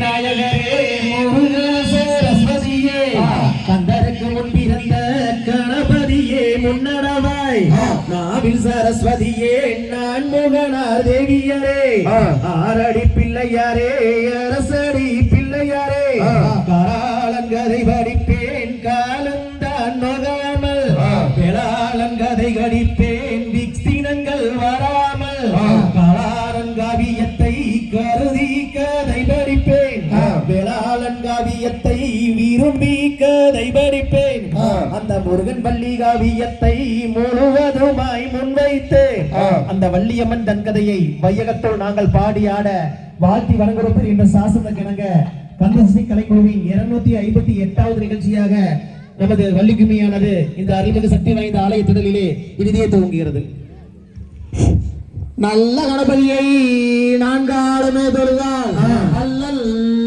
விநாயகரே முருக சரஸ்வதியே கந்தருக்கு முன் பிறந்த கணபதியே முன்னடவாய் நாவில் சரஸ்வதியே நான் முகனார் தேவியரே ஆரடி பிள்ளையாரே அரசடி பிள்ளையாரே காலங்கதை படிப்பேன் காலந்தான் நோகாமல் வேளாளங்கதை கடிப்பேன் விக்சினங்கள் வராமல் காலாரங்காவியத்தை கருதி கதை படிப்பேன் வேளாளங்காவியத்தை விரும்பி கதை படிப்பேன் அந்த முருகன் வள்ளி காவியத்தை முழுவதுமாய் முன்வைத்து அந்த வள்ளியம்மன் தன் கதையை வையகத்தோடு நாங்கள் பாடி ஆட வாழ்த்தி வணங்குறோம் என்ற சாசன கிணங்க கந்தசை கலைக்குழுவின் 258வது நிகழ்ச்சியாக நமது வள்ளிக்குமியானது இந்த அருள்மிகு சக்தி வாய்ந்த ஆலய திடலிலே இறுதியே துவங்குகிறது. நல்ல கணபதியை நான்காலுமே தொழுதால் அல்லல்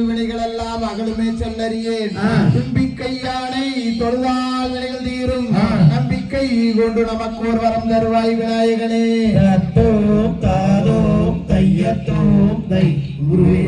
வினைகள் எல்லாம் அகலுமே சொல்லறியேன். தும்பிக்கையானை தொழுதால் வினைகள் தீரும். நம்பிக்கை கொண்டு நமக்கு ஒரு வரம் தருவாய் விநாயகனே. தத்தோம் தாதோம் தையத்தோம் தை குருவே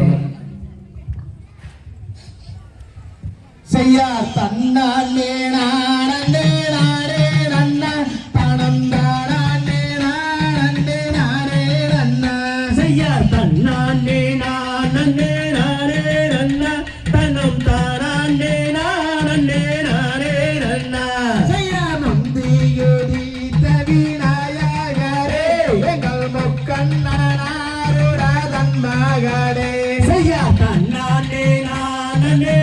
செய்யா தன்னானே நானே நானே நன்னா பணம் தானே நானே நானே நன்னா செய்யா தன்னானே நானே நானே நன்னா பணம் தானே நானே நானே நன்னா செய்யா நந்தியோதி தவிநாயகரே எங்கள் முக்கண்ணனாருடன் மகனே. செய்யா தன்னானே நானே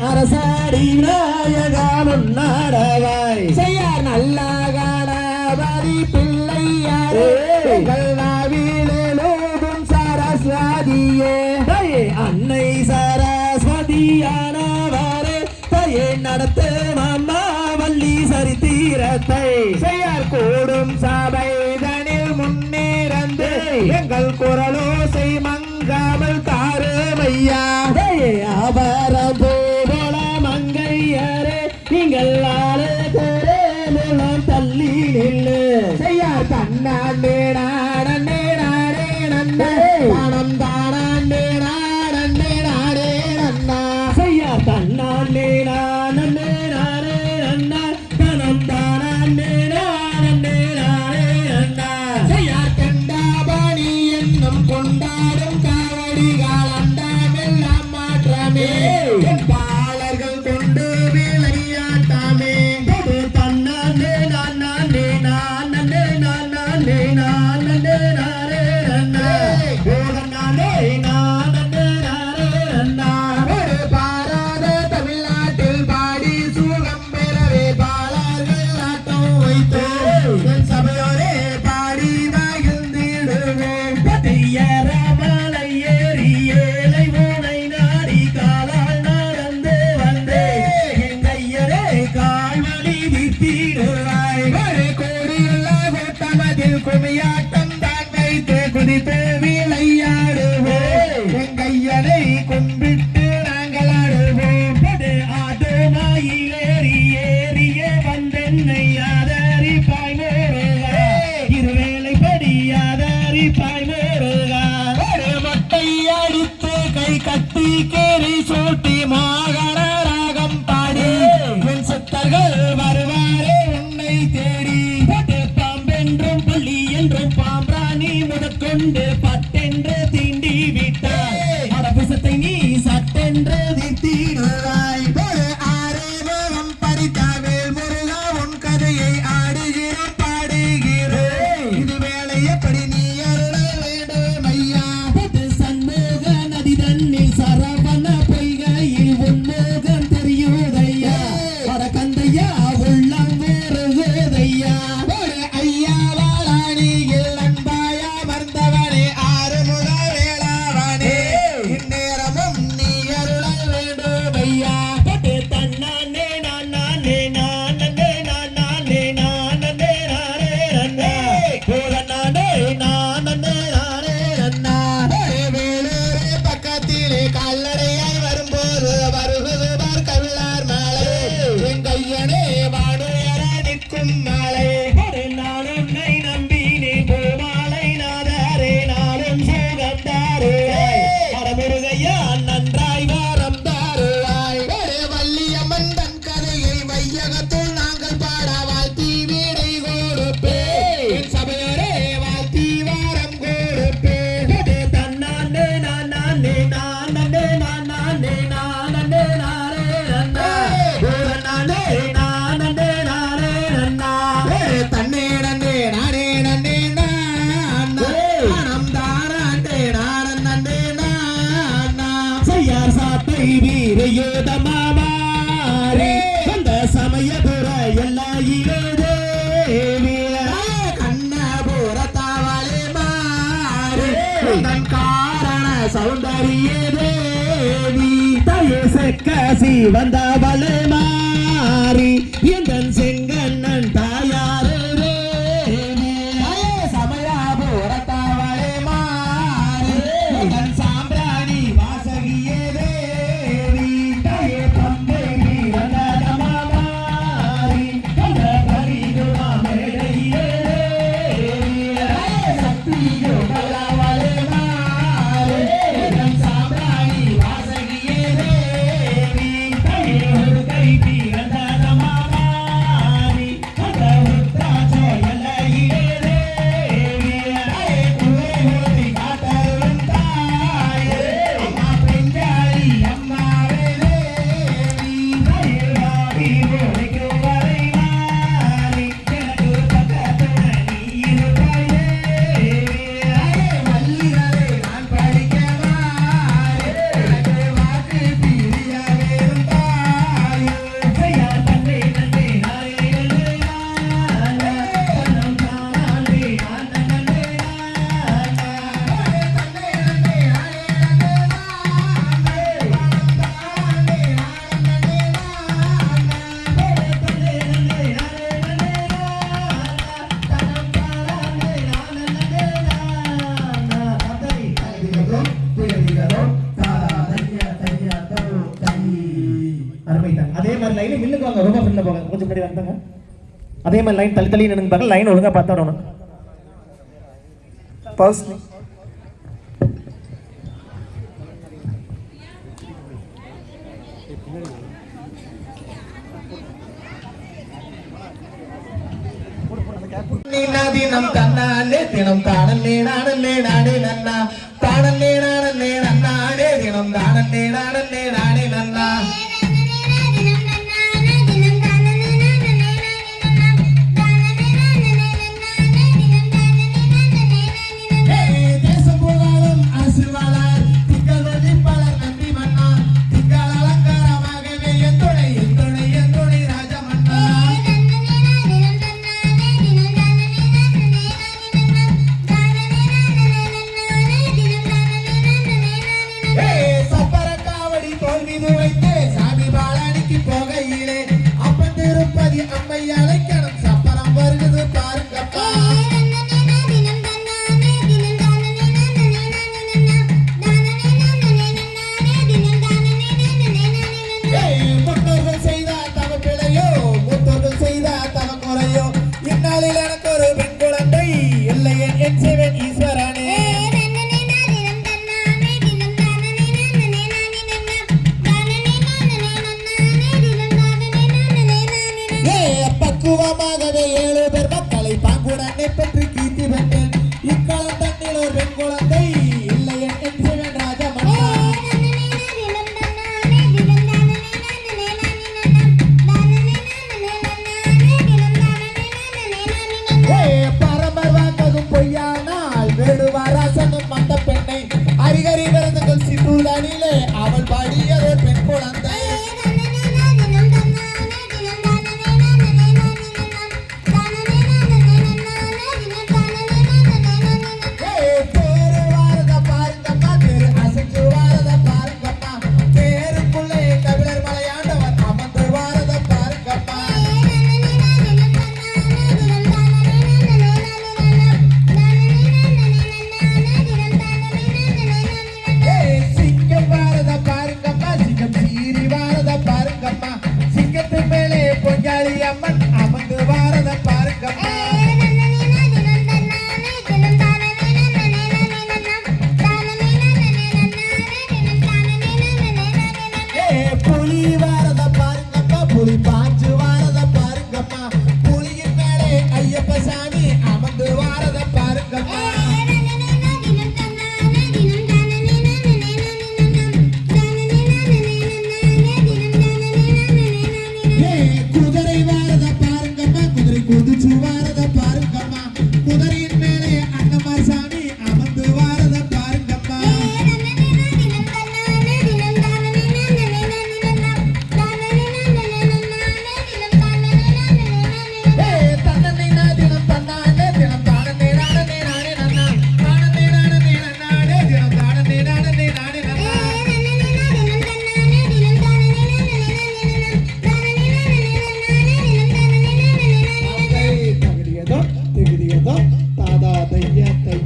அரசாடி விநாயகமும் நாடவாய் செய்யார் நல்ல கணபதி பிள்ளையாரே நாவிலும் சரஸ்வதியே அன்னை சரஸ்வதியானவரே தையே நடத்து அம்மா வள்ளி சரித்திரத்தை செய்யார் கூடும் சபைதனில் முன்னிறந்து எங்கள் குரலோசை மங்காமல் தாருமையா. அவரம் போல மங்கையரே நீங்கள் மூலம் தள்ளி நில்லு. செய்யார் தன்னாண்டே நாடே நாடே நன்னே பணம் தானே நாடே நாடே நன்னா செய்யார் தன்னாண்டே நானே நானே நன்னா பணம் தானே நானே நானே நன்னா செய்யார் கண்டாபணி என்னும் கொண்டாடும் காவடிகள் அண்டாமெல்லாம் மாற்றமே பாலர்கள் கொண்டு விளையாட்டாமே. தன்னாண்டே நானே நானே நானே நானே நானே நன்னா நானே நானே நானே நன்னா பாராத தமிழ்நாட்டில் பாடி சுகம் பெறவே பாலர்கள் ஆட்டம் வைத்து சபையோரே பாடி மகிழ்ந்திடுவேன். ஏறமலை ஏறி ஏழை மூனை நாடி காலால் நடந்து வந்தே எங்கையரே கால்வழி வித்திடுவாய். கோடியுள்ள கூட்டமதில் குமியாட்டம் தான் வைத்து குதித்து விளையாடுவோம். எங்கையனை கும்பிட்டு நாங்கள் ஆடுவோம். ஆதமாயில் ஏறி ஏறியே வந்தென்னை ஆதரிப்பாய் முருகா இருவேளை படி ஆதரிப்பாய் முருகா. மொட்டை அடித்து கை கட்டி கேரி சூட்டி மாகண ராகம் பாடி என் சித்தர்கள் வருவாரே உன்னை தேடி. பாம்பென்றும் பள்ளி என்றும் பாம்ராணி முதற்கொண்டு பட்டென்று தீண்டி விட்டாய் அடபிசத்தை நீ சட்டென்று தித்திடுவாய். ஆரேவம் பறித்தாவேல் முருகா உன் கதையை ஆடுகிறோம் பாடுகிறோம். இது வேலை எப்படி நீ அருள வேண்டும் ஐயா. சண்முக நதி தன்னில் சரவண பொய்கையில் உன்முகம் தெரியுதையா அட கந்தையா உள்ளம் வேறுதையா. ஐயா வாழாணியில் அன்பாய செக்காசி வந்தவளே மாறி எந்தன் செங்கண்ணன் தாயாரே தேவி. சமயாபுரத்தவளே மாறி எந்தன் சாம்பிராணி வாசகியே தேவி. பம்பை வீரநடமா மாறி அந்த பரிதுமா மேடையே தேவி. சக்தியுடவளே மாறி எந்தன் சாம்பிராணி வாசகியே தேவி. ஒரு கை வீரநடமா மாறி அந்த உத்ராட்சோயலையே தேவி. குருதி காட்டருளும் தாயே அம்மா பெஞ்சாலி அம்மாவே தேவி. வாடி முடிக்கும் வரை மாறி எனக்கு பக்கத்துல நீ இருப்பாயே தேவி. மல்லிகளே நான் படிக்க மாறே எனக்கு வாக்கு பிரிய வேறும் தாயே. ஐயா தந்தை தந்தை நானே நன்னே நானா தன்னம் தானே நான் நன்னே நானா. தன்னை நன்னே நானே நன்னே நானே தானே நானே அதே மாதிரி லைன் மில்லுக்கு வாங்க, ரொம்ப ஃப்ரெண்ட்ல போங்க, கொஞ்சம் முன்னாடி வந்தாங்க. அதே மாதிரி லைன் தள்ளி தள்ளி நின்று பாருங்க, லைன் ஒழுங்கா பார்த்தா வரணும். பாஸ். தினம் தன்னானே தினம் தானே நானே நானே நன்னா தானே நானே நன்னானே தினம் தானே நானே நானே நன்னா. தேசம் புகழும் அரசுவாளர் திங்கள் வழி பலர் நன்றி மன்னா. திங்கள் அலங்காரமாகவே எந்தொடை எந்தொடை எந்தொடை ராஜமன்னா. சப்பர காவடி தோல் மீது வைத்து சாமி பாலானிக்கு போகையிலே அப்பன் திருப்பதி அம்மை அழைக்கணும் சப்பரம் வருகிறது பாருங்கப்பா. முன்னோர்கள் செய்த தவ பிழையோ முத்தோர்கள் செய்த தவ குறையோ இந்நாளில் எனக்கு ஒரு பெண் குழந்தை இல்லையே என் சிவன் ஈஸ்வரனே. பக்குவம்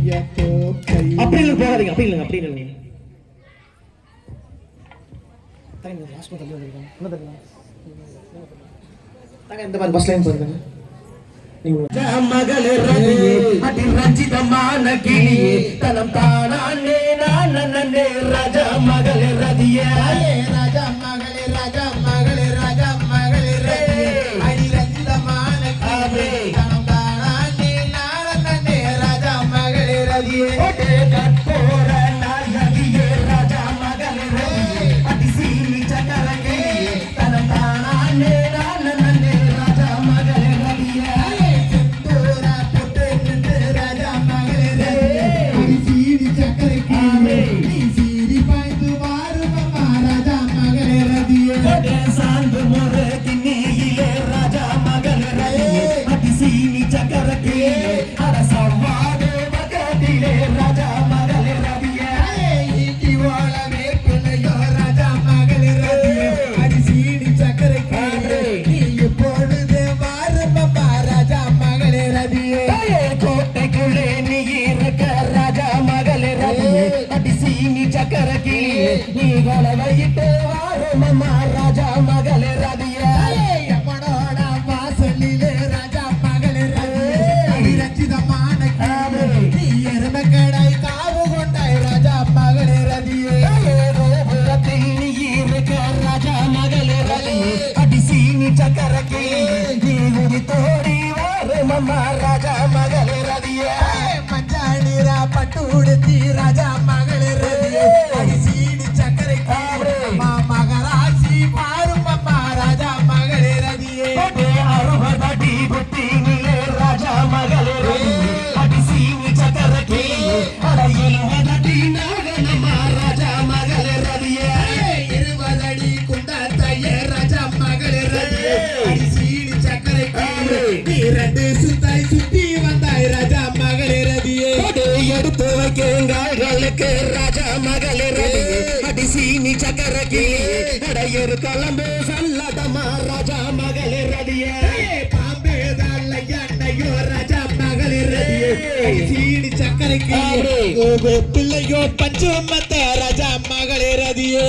அப்படி இல்லை போகாதீங்க, அப்படி இல்லைங்க, அப்படி இல்லைங்க. இந்த மாதிரி பஸ் லைன் போயிருக்காங்க. மகளே ரதியே அடி ரஞ்சிதமான கிளியே தனம் தானே நானே ராஜா மகளே ரதியே ராஜா மகளே ராஜா மகளே ராஜா மகளே ரதியே அடி ரஞ்சிதமான கிளியே தனம் தானே நானே ராஜா மகளே ரதியே கற்போர நாயகியே ராஜா மகளே ரதியே அடி சீனி சக்கர கிளியே தனம் தானே நானே ராஜா மகளே ரதியே சாந்து முறை கிண்ணியிலே ராஜா மகளே ரதியே அடி சீனி சக்கர கிளியே அட சவ்வாது பக்கத்திலே ராஜா மகளே ரதியே ஓலமே பிள்ளையோ ராஜா மகளே ரதியே அடி சீனி சக்கரை கிளியே நீ இப்பொழுது வாருப்பா ராஜா மகளே ரதியே கோட்டைக்குள்ளே நீ இருக்க ராஜா மகளே ரதியே அடி சீனி சக்கர கிளியே நீ வளவையிட்டு வாரும் அம்மா ராஜா மகளே ரதியே எம்மனோட வாசலிலே ராஜா மகளே ரதியே அடி ரஞ்சிதமான கிளியே நீ எருமக்கடை காவு கொண்டாய் ராஜா மகளே ரதியே கோபுரத்தில் நீ இருக்க ராஜா மகளே ரதியே அடி சீனி சக்கர கிளியே நீ உதித்தோடி வாரும் அம்மா ராஜா மகளே ரதியே மஞ்சாடிரா பட்டு உடுத்தி ராஜா மகளே ரதியே அடி சீனி சக்கரை கிளியே மகராசி மாறும் அம்மா ராஜா மகளே ரதியே அறுபதடி புத்தினிலே ராஜா மகளே ரதியே அடி சீனி சக்கர கிளியே அடையில் முதடி நாகனம்மா ராஜா மகளே ரதியே 20 அடி குண்டாத்தைய ராஜா மகளே ரதியே அடி சீனி சக்கரை கிளியே நீ ரெண்டு சுத்தாய் சுத்தி வந்தாய் ராஜா மகளே ரதியே எடுத்து வைக்கங்களுக்கு ராஜா மகளே ரதியே அடி சீனி சக்கர கிளியே அடையரு கலம்பு சல்லடமா ராஜா மகளே ரதியே பாம்பே தாள எண்ணையோ ராஜா மகளே ரதியே அடி சீனி சக்கரை கிளியே பிள்ளையோ பஞ்சமத்த ராஜா மகளே ரதியே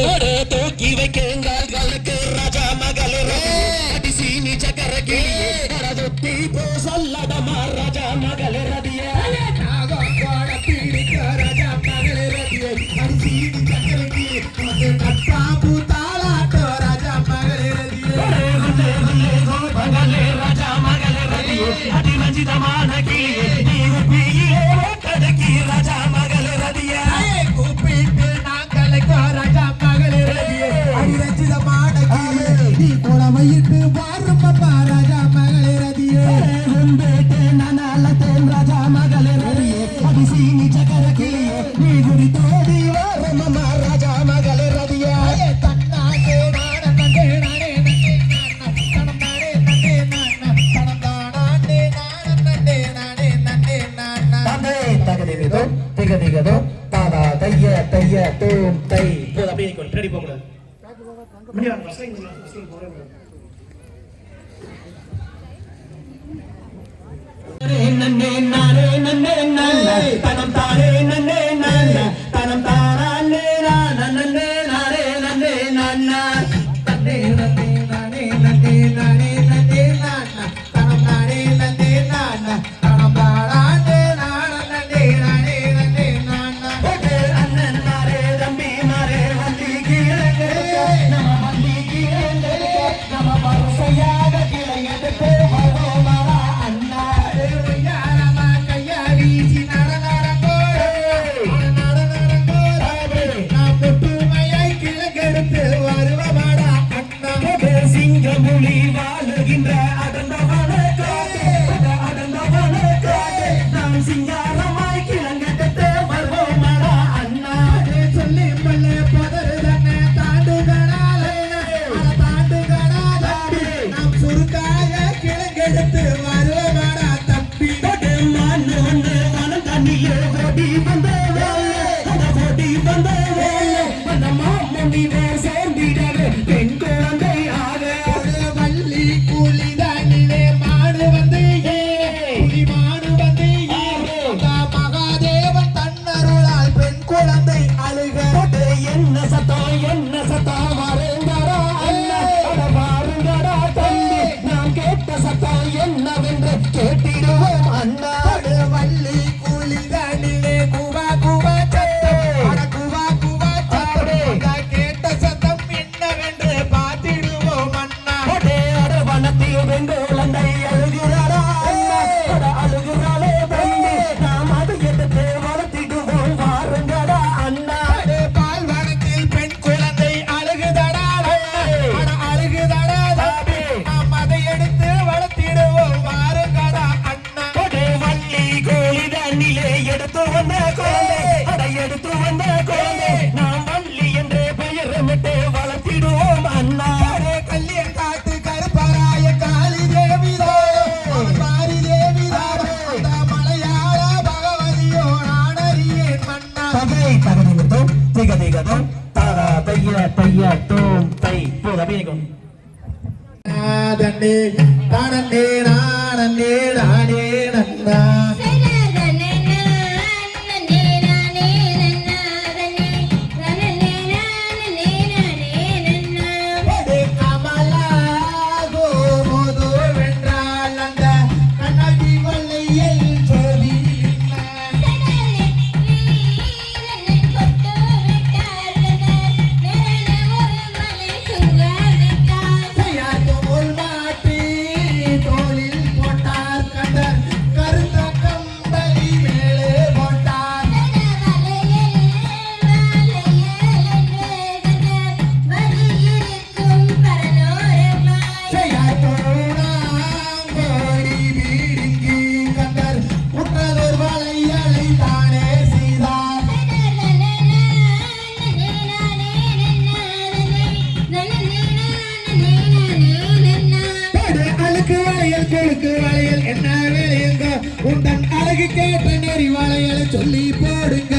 தூக்கி வைக்கங்களுக்கு ராஜா மகளே ரதியே அடி சீனி சக்கர கிளியே அடதுத்தி போ சல்லடமா ராஜா மகளே ரதியே நாகோட பீடிக்க ராஜா மகளே ரதியே அடி சீனி சக்கரை கிளியே அது நட்பாபு தாளாட்டோ ராஜா மகளே ரதியே ராஜா மகளே ரதியே அடி ரஞ்சிதமான கிளியே நீ உப்பியிலே ஓட்டடக்கி ராஜா மகளே ரதியே கூப்பிட்டு நாங்களுக்கோ ராஜா மகளே ரதியே அடி ரஞ்சிதமான கிளியே நீ குளமையிட்டு வாரும் அப்பா ராஜா மகளே ரதியே ராஜா மகளே ரதியே அடி சீனி சக்கர கிளியே நீ குடி தோடி வாரம் ராஜா மகளே ரதியே தன்னாடே நானே நானே திகதிகதோ தாதா தைய தைய தோம் தை போது அப்படியே நிக்கணும் பின்னாடி போக கூடாது நன்னே நானே நன்னே நானே தனம் தானே நன்னே நானே தனம் தானே நன்னே நானே நன்னே நானா நன்னே நன்னே நானே நன்னே நானே நன்னே நானா தனம் நானே நன்னே நானா தனம் தானே நானா நன்னே நானே நன்னே நானா அண்ணன் மாரே தம்பி மாரே வண்டி கீழே நம்ம வண்டி கீழே நம்ம வரிசையாக கீழே எடுத்து வருவோமா அண்ணா யாரமா கையா வீசி நடனரங்கோ நாம் ஒற்றுமையாய் கிழக்கெடுத்து வருவமாடா அண்ணா சிங்கமுலி வாழுகின்ற அடந்தவன காட்டு அடந்தவன காட்டு நாம் சிங்காரமாய் கிழங்கெடுத்து வருவோமாடா அண்ணா சொல்லி பல்ல பதறுதன்ன தாண்டுகடாலே தாண்டுகடாலே நாம் சுருக்காக கிழக்கெடுத்து வருவமாடா தம்பி மண்ணு வந்து மனம் தண்ணியே ஓடி வந்தவே அந்த ஓடி வந்தவே அந்த மாமணி சேர்ந்திடவே பெண் குழந்தை ஆக ஒரு வள்ளி கூலி தாண்டிலே மாடு வந்து புலி மாடு வந்து மகாதேவ வந்த குழந்தை அதை எடுத்து வந்த குழந்தை நாம் வள்ளி என்று பெயரமிட்டு வளர்த்திடுவோம் அண்ணா கல்லியன் காட்டு கருப்பராய காளி தேவிதோ மாரி தேவிதோ மலையாள பகவதியோ நாடறியேன் மன்னா தகை தகதிகத்தும் திகதிகதும் தாரா தைய தைய தோம் தை போதபிக்கும் நாதன்னே தானன்னே நானன்னே நானே நன்னா என்ன வேலையுங்க உந்தன் அழகு கேட்ட நெறி வளையல சொல்லி போடுங்க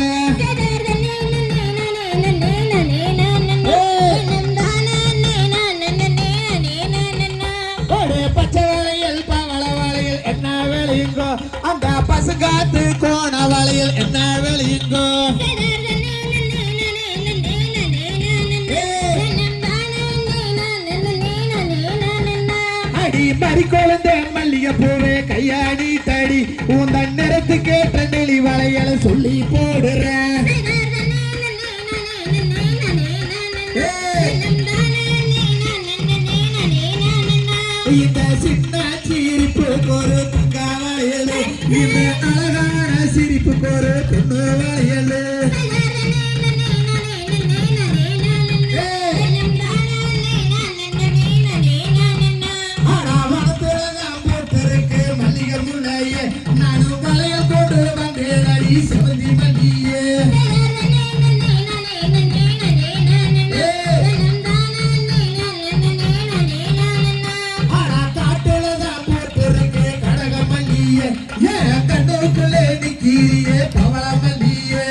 பச்சை வளையல் பவள வளையல் என்ன வேலையுங்கோ அந்த பசுங்காத்து கோண வளையல் என்ன வேலையுங்கோ மறி குழந்தை மல்லிகை பூவே கையாடி தடி உந்தன் நிறத்து கேட்ட நெளி வளையல சொல்லி போடுறேன் இந்த சின்ன சிரிப்பு ஒரு வளையல் இந்த அழகான சிரிப்பு ஒரு பெண்ணு வளையல் நானும் வளைய போட்டு வந்தேன் அடி செவந்தி மல்லியே காட்டுலதான் போட்டு கடக மல்லியே ஏன் கண்ணுக்குள்ளே நிக்கிறியே பவள மல்லியே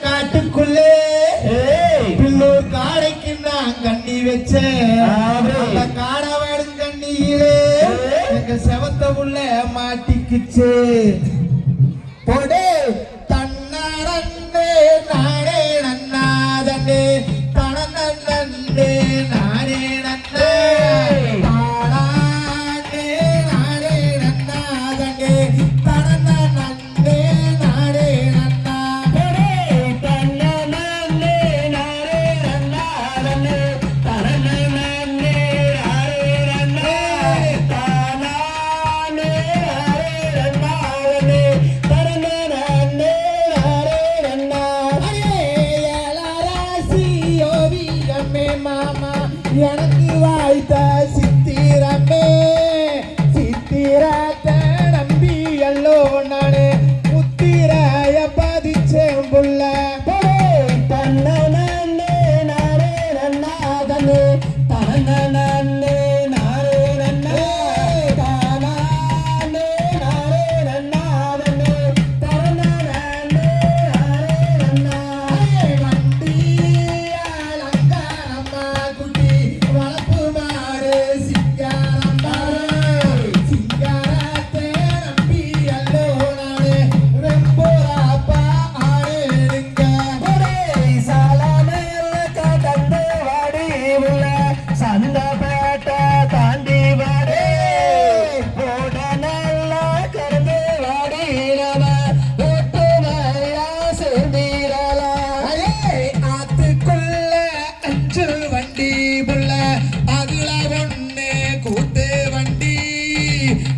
காட்டுக்குள்ளே பில்லூர் காடைக்கு நான் கண்ணி வச்சேன் அந்த காடவாடும் கண்ணியிலே எங்க செவத்த உள்ள மாட்டிக்குச்சு போடு தன்னாரண்டே நாடே நன்னாதண்டே தனநன்னே நாடே நன்னே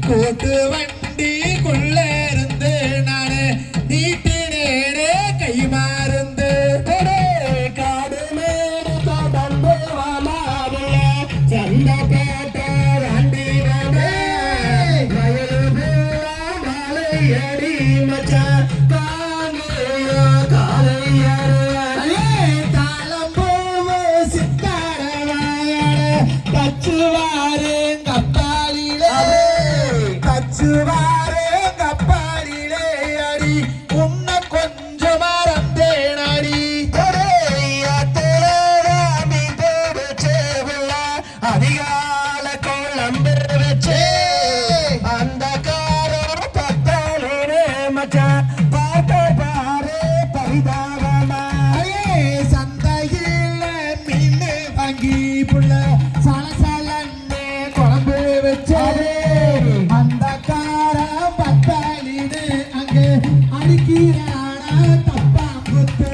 கூட்டு வண்டிக்குள்ள இருந்து நானு நீட்டினேனே கை மாறுந்து காடு மேடு தொடர்ந்து வாமாவுல சந்த கேட்ட வண்டி வந்தே வயலு பூரா மலையடி மச்சான் காங்கேயா காலையரு தாளம் போவு சித்தாரவாயாட கச்சுவாரு கப்பாலிலே கச்சுவாரு கப்பாலிலே அடி உன்னை கொஞ்சம் மறந்தேன் அடி அதிகால கொள்ளம்பு வச்சே அந்த காரம் பத்தாலே மச்சான் பார்த்த பாரு பரிதாபமா சந்தையில் மீன் வாங்கி புள்ள சலசலன்னு குழம்பு வச்சாரு அந்த காரம் பத்தாலின்னு அங்கே அடிக்கிறானா தப்பாங்குத்து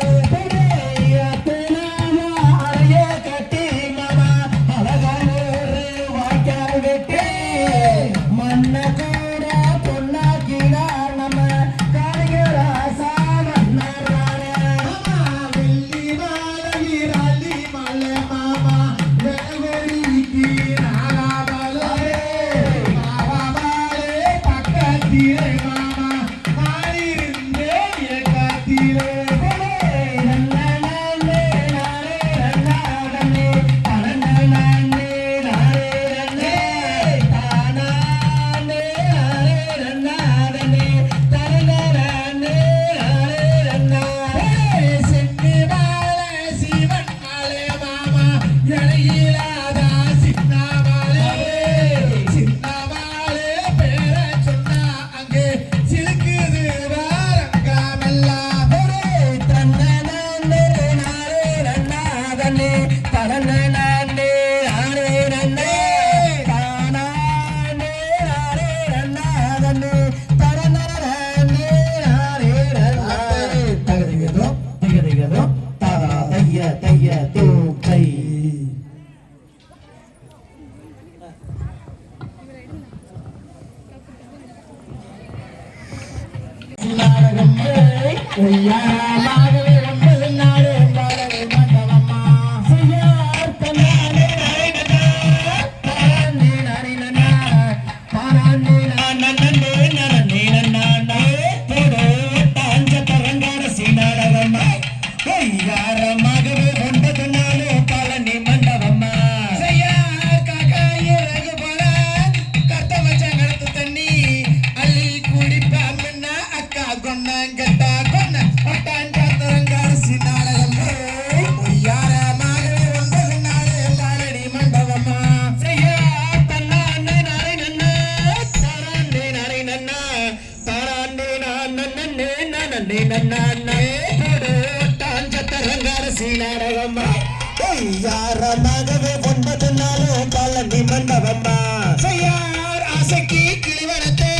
யாரமாகவே 9 நாளும் பழனி மண்டபம்மா செய்யார் ஆசைக்கு கிளிவனத்தை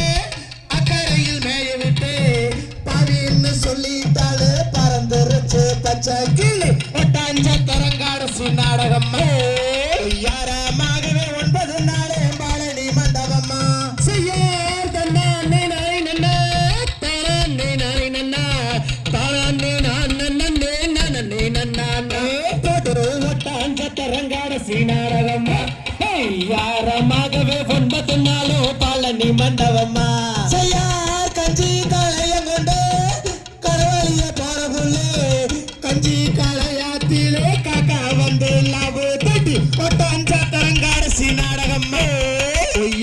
அக்கறையில் மேய விட்டு பாவின்னு சொல்லிட்டாலே பறந்துருச்சு பச்சை கிளி ஒட்டாஞ்ச தரங்காடு நாடகம்மா யாரமாகவே 9 நாளும் பழனி மண்டபம்மா செய்யார் தன்னானே நாய் நன்னா தானே நாய் நன்னா தானே நானே நானே நன்னா ஒட்டாஞ்சத்தரங்காட சீனாடகம்மா யாரமாகவே 9 நாளும் பழனி மண்டபம்மா செய்யார் கஞ்சி களையம் கொண்டு கரவழிய போற புள்ளே கஞ்சி களையாத்திலே காக்கா வந்து லாபு தட்டி ஒட்டாஞ்ச தரங்காடு நாடகம்மா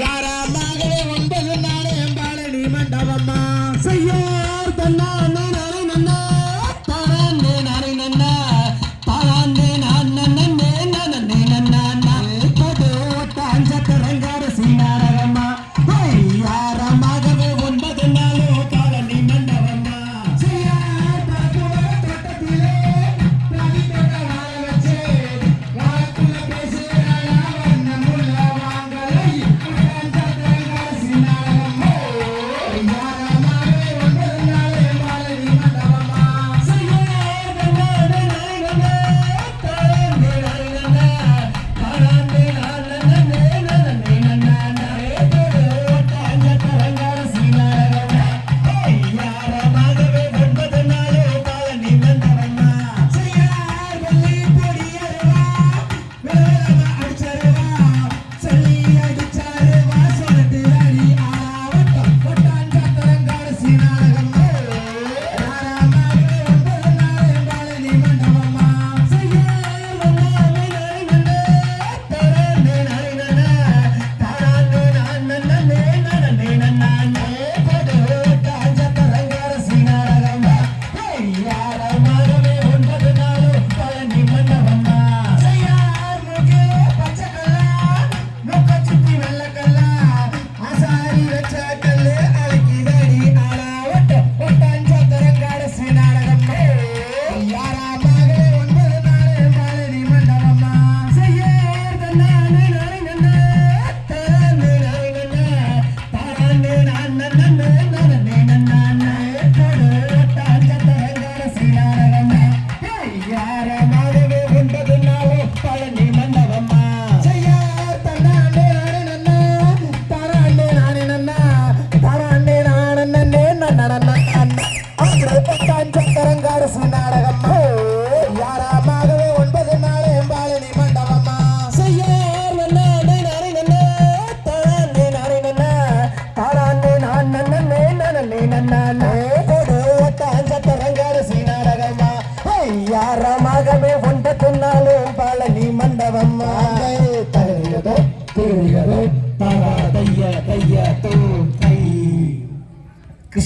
யாரமாகவே 9 நாளும் பழனி மண்டபம்மா செய்யார் தன்னானே நாய் நன்னா தானே நாய் நன்னா தானே நானே நன்னா ஒட்டாஞ்சத்தரங்காட சீனாடகம்மா யாரமாகவே 9 நாளும் பழனி மண்டபம்மா செய்யார் தோட்டத்திலே ராணி தோட்ட வாழ வச்சு வாக்குல பேசுகிறாயா வண்ணமுள்ள வாங்கலை ஒட்டாஞ்ச தரங்காடு நாடகம்மா யாரமாகவே 9 நாளும் பழனி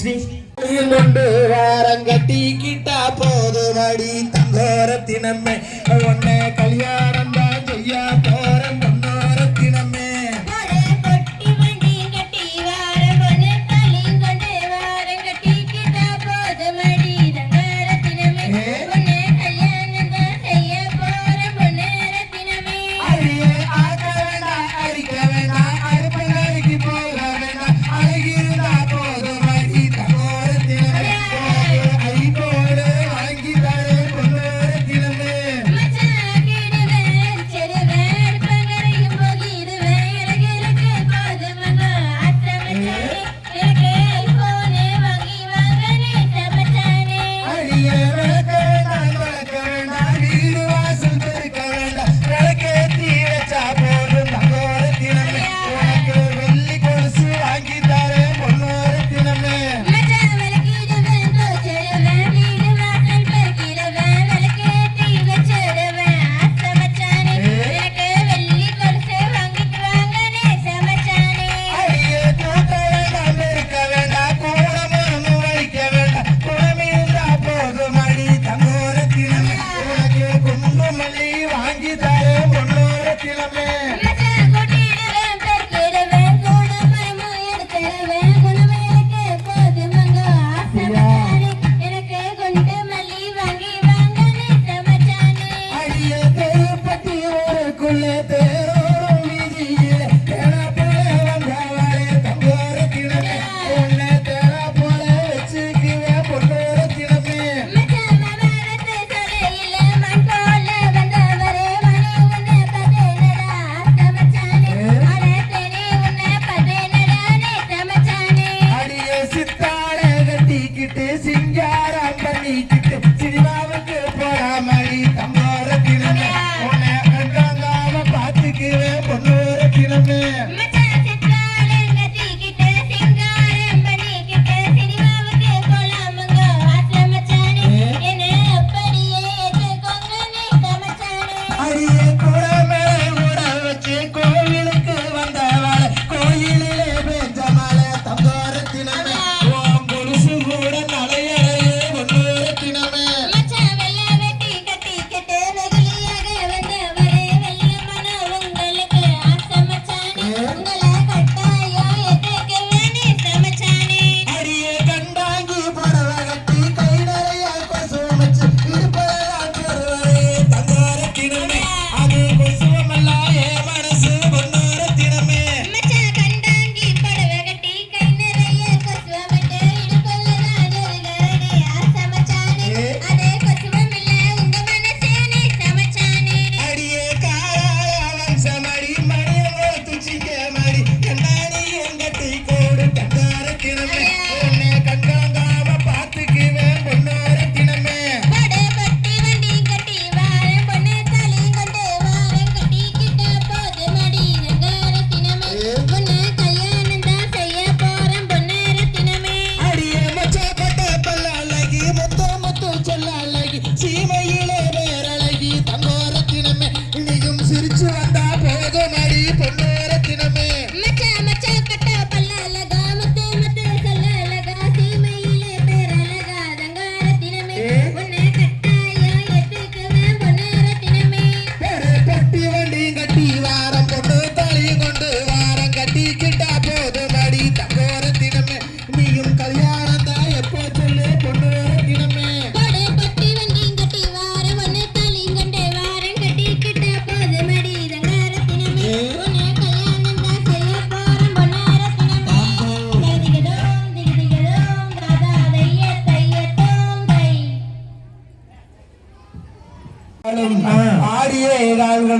ஸ்ரீ கொண்டு வாரங்கட்டி கிட்டா போதுமடி தங்கோரத்தினமே உன்னை கல்யாணம் தான் செய்ய போற பொன்னோரத்தினமே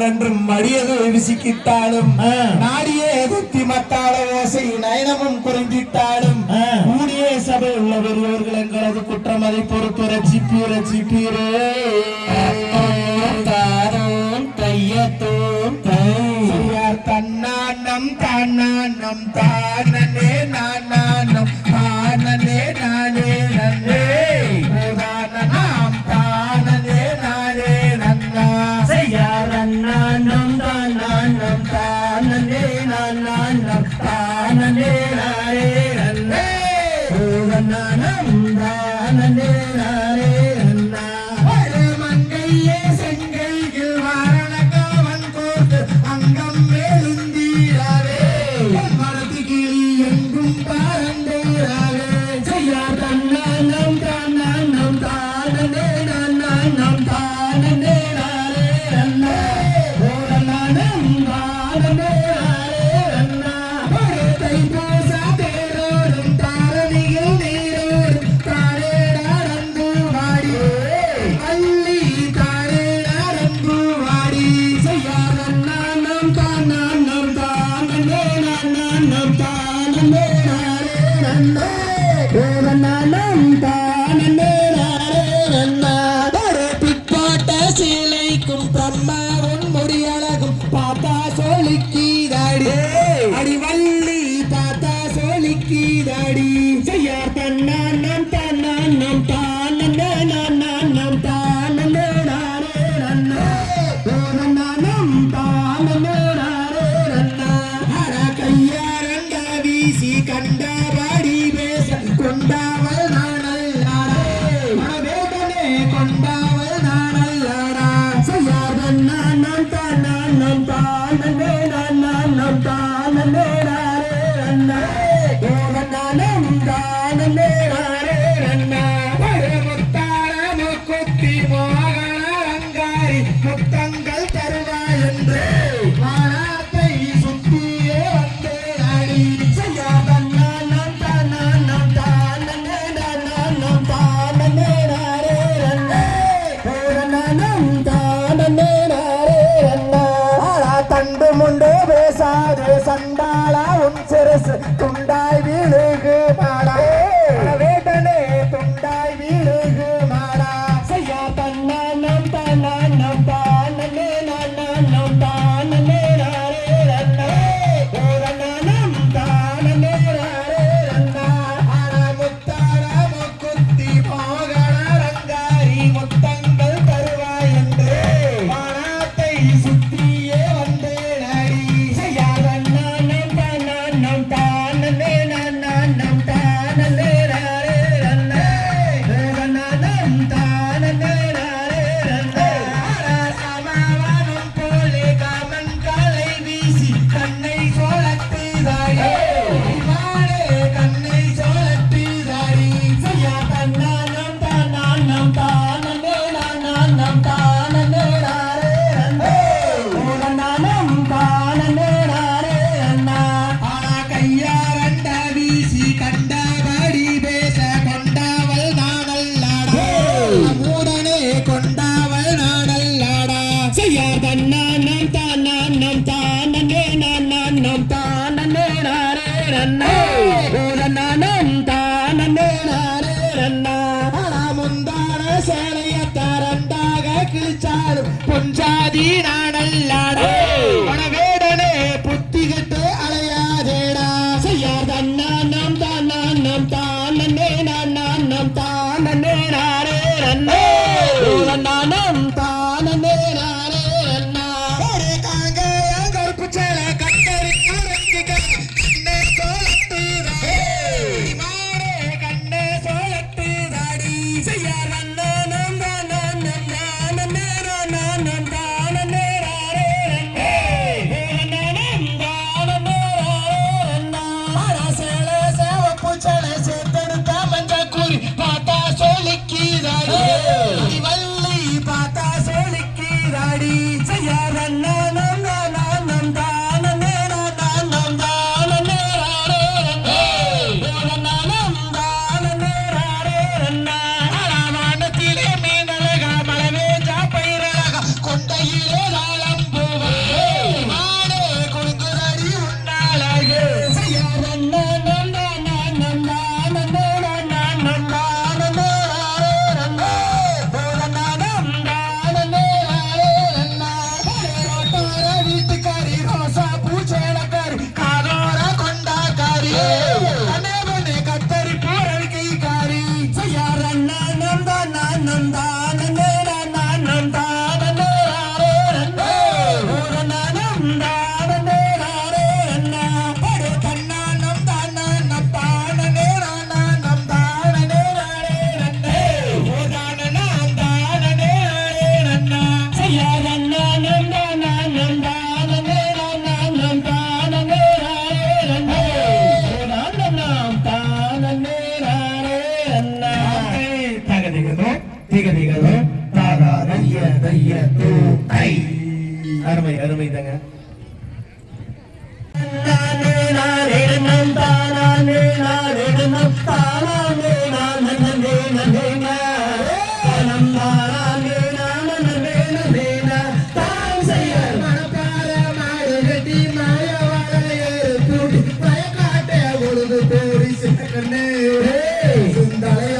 என்றும் மடியது விசிக்கிட்டாலும் நாடியே குத்தி மத்தாள ஓசை நயனமும் குறைஞ்சிட்டாலும் கூடிய சபை உள்ள பெரியவர்கள் எங்களது குற்றம் அதை பொறுத்து ரட்சிப்பீரே கையத்தோம் தன்னானம் தானானம் தானே நானானம் தானே நானே நன்னே ஓவனானம் தானே நானே அண்ணா மங்கையே செங்கையில் வாரணகாவன் கோர்த்து அங்கம் மேலுந்தீராவே மரத்து கிளி எங்கும் பறந்தீராவே செய்யா தன்னானம் தானானம் தானே நானானம் தானே நானே அண்ணா ஓவனானம் தானே நானே அண்ணா தைப்பூச தேரோடும் தாரணியில் நீரோடும் தாரே நடந்து வாடி அள்ளி தாரே நடந்து வாடி செய்யாதன்னானம் தானானம் தானே நானானம் தானே நானே அண்ணா ஓவனானம் தானே நானே அண்ணா பிற்பாட்ட சீலைக்கும் பிரம்மாவும் முடியழகும் பார்த்தா சோழிக்கீதாடி அடிவள்ளி பார்த்தா சோழிக்கீதாடி செய்யார் தன்னானம் தானானம் தானே நானானம் தானே நானே அண்ணா ஓவனானம் தானே நானே அண்ணா அட கையாரங்க வீசி கண்டபடி பேச கொண்டாவல் நானல்லாடா மனவேதனே கொண்டாவல் நானல்லாடா செய்யாதன்னானம் தானானம் தானே நானானம் தானே நானே அண்ணா ஓவனானம் தானே நானே அண்ணா முத்தாரம கொத்தி மோகனங்காரி முத்தங்கள் தருவாய் என்று வானத்தை சுத்தியே வந்தேனாடி செய்யாதன்னானம் தானானம் தானே நானானம் தானே நானே அண்ணா ஓவனானம் தானே நானே அண்ணா தண்டு முண்டு பேசாது சண்டாளா உன் சிறுசு துண்டாய் வீழுகு மாடா வேட்டனே துண்டாய் வீழுகு மாடா செய்யா தன்னானம் தானானம் தானே நானானம் தானே நானே அண்ணா ஓவனானம் தானே நானே அண்ணா முத்தாரம குத்தி மோகனங்காரி முத்தங்கள் தருவாய் என்று வானத்தை சுத்தியே வந்தேனாடி செய்யாதன்னானம் தானானம் தானே நானானம் தானே நானே அண்ணா ஓவனானம் தானே நானே அண்ணா அமாவானும் போலே காமன் காலை வீசி கண்ணை சோழத்துதாடி மாடே கண்ணை சோழத்துதாடி செய்யாதன்னானம் தானானம் தானே நானானம் தானே நானே அண்ணா ஓவனானம் தானே நானே அண்ணா கையாரண்ட வீசி கண்டபடி பேச கொண்டாவல் நானல்லாடா மூடனே கொண்டாவல் நானல்லாடா செய்யாதன்னானம் தானானம் தானே நானானம் தானே நானே அண்ணா ஓவனானம் தானே நானே அண்ணா முந்தான சேலைய தரண்டாக கிழிச்சாலும் பொஞ்சாதி நானல்லாடா மனவேடனே புத்தி கட்டு அலையாதேடா செய்யாதன்னானம் தானானம் தானே நானானம் தானே நானே அண்ணா ஓவனானம் தானே நானே அண்ணா ஒரு காங்கேயம் கருப்பு சேலை கட்டரிக்கு ரெட்டிக்க கண்ணே சோழத்துதாடி மாடே கண்ணே சோழத்துதாடி செய்யாதன்னானம் தானானம் தானே நானானம் தானே நானே அருமை அருமை தாங்க.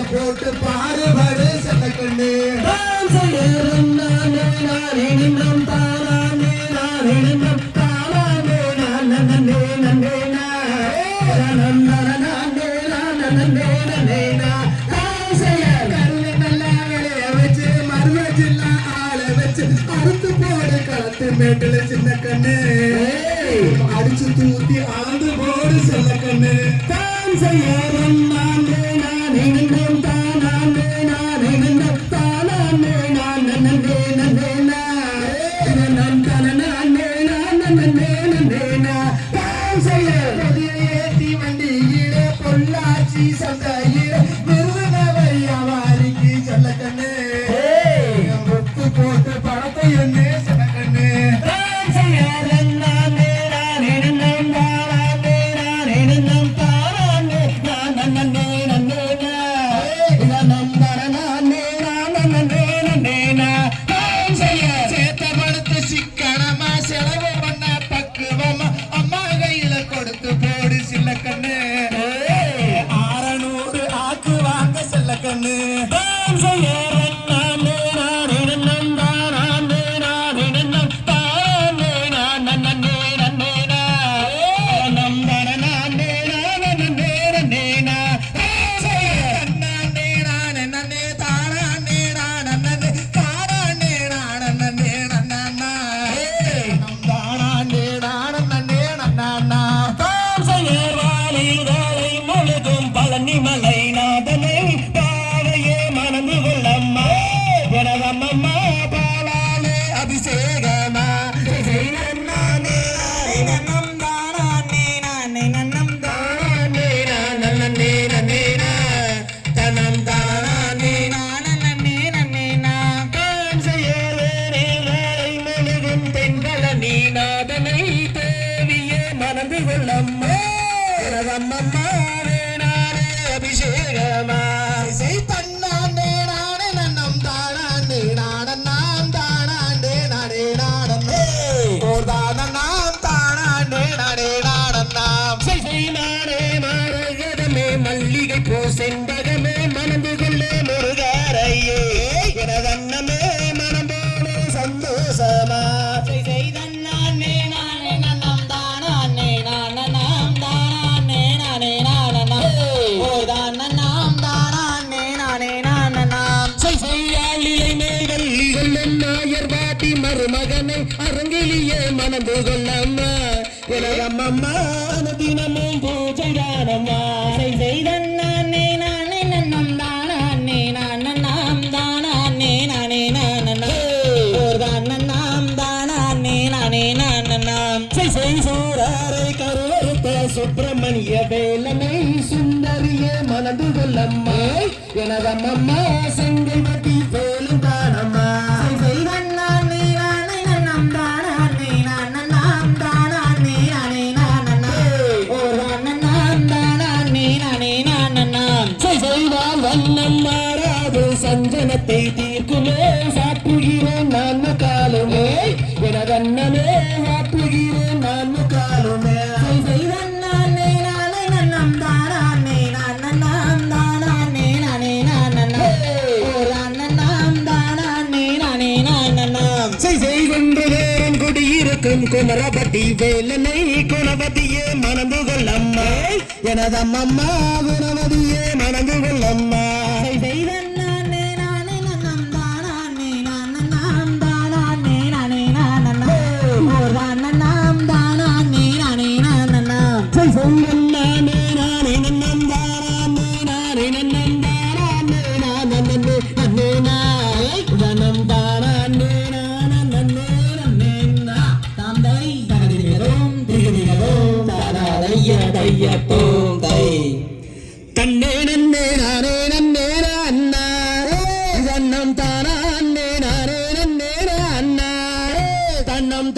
போட்டு பாடுபடு செல்லக்கண்ணு மேட்டுல சின்ன கண்ணு அடிச்சு தூத்தி ஆந்து போடு செல்ல கண்ணு தான் செய்ய ஏத்தி வண்டியில பொள்ளாச்சி சந்தையில விருதுநகரிக்கு செல்ல கண்ணு முத்து போட்டு பணத்தை என்ன செல்ல கண்ணு சிக்கனமா செலவு பண்ண பக்குவமா அம்மா கையில கொடுத்து போடு சில்ல கண்ணு 600 ஆக்கு வாங்க செல்ல கண்ணு மலை நாதனை பாவையே மனது கொள்ளம்மா எனதம்மம்மா பாலாலே அபிஷேகமா நீநாதனை தேவியே மனது கொள்ளம்மா எனதம்மம்மா அபிஷேகமா தன்னாண்டே நானே நன்னம் தானாண்டே நாடன் நாம் தானாண்டே நாடே நாடன் நாம் தானாண்டே நாடே நாடன் நாம் நாடே மாரகதமே மல்லிகை பூ செண்பகமே மணந்து கொள்ளே முருகாரையே எனதன்னமே மனம் போலே சந்தோஷமா மருமகனை அரங்கிலேயே மணந்து கொள்ளம்மா எனதம்மம்மா தினமும் பூஜை தானம்மா செய்தன்னே நானே நன்னம் தானே நாம் தானே நானே நாம் தானே நானே நாம் சூரரை கருவறுத்த சுப்பிரமணிய வேலனை சுந்தரிய மணந்து கொள்ளம்மா எனதம்மம்மா செங்கை வட்டி வேலும் தானம்மா வண்ணம் மாறாது சஞ்சனத்தை தீர்க்குமே சாப்புகிறேன் நான் காலுமே எனதன்னமே சாப்புகிறேன் நான் காலுமே குடியிருக்கும் குமரபதி வேலனை குணவதியே மணந்து கொள்ளம்மா எனதம்மம்மா குணவதியே மணந்து கொள்ளம்மா தன்னே நன்னே நானே நன்னே அண்ணா தன்னம் தானே நானே நன்னே அண்ணா தன்னம்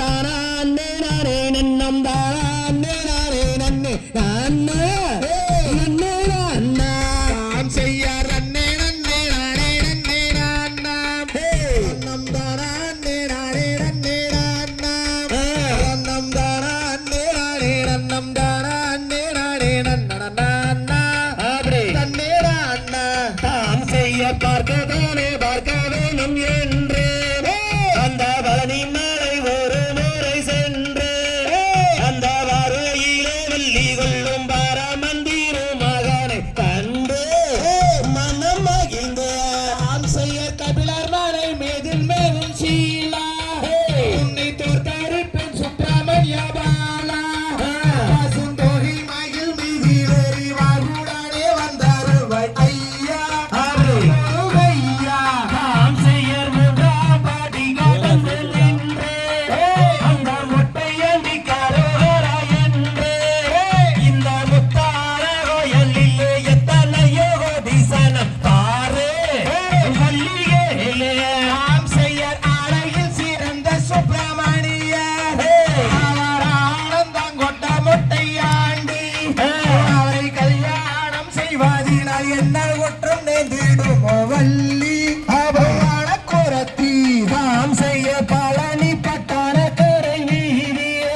செய்தால் என்ன குற்றம் நேர்ந்திடுமோ வள்ளி அவளான குரத்தி தாம் செய்ய பழனி பட்டான கரை வீதியே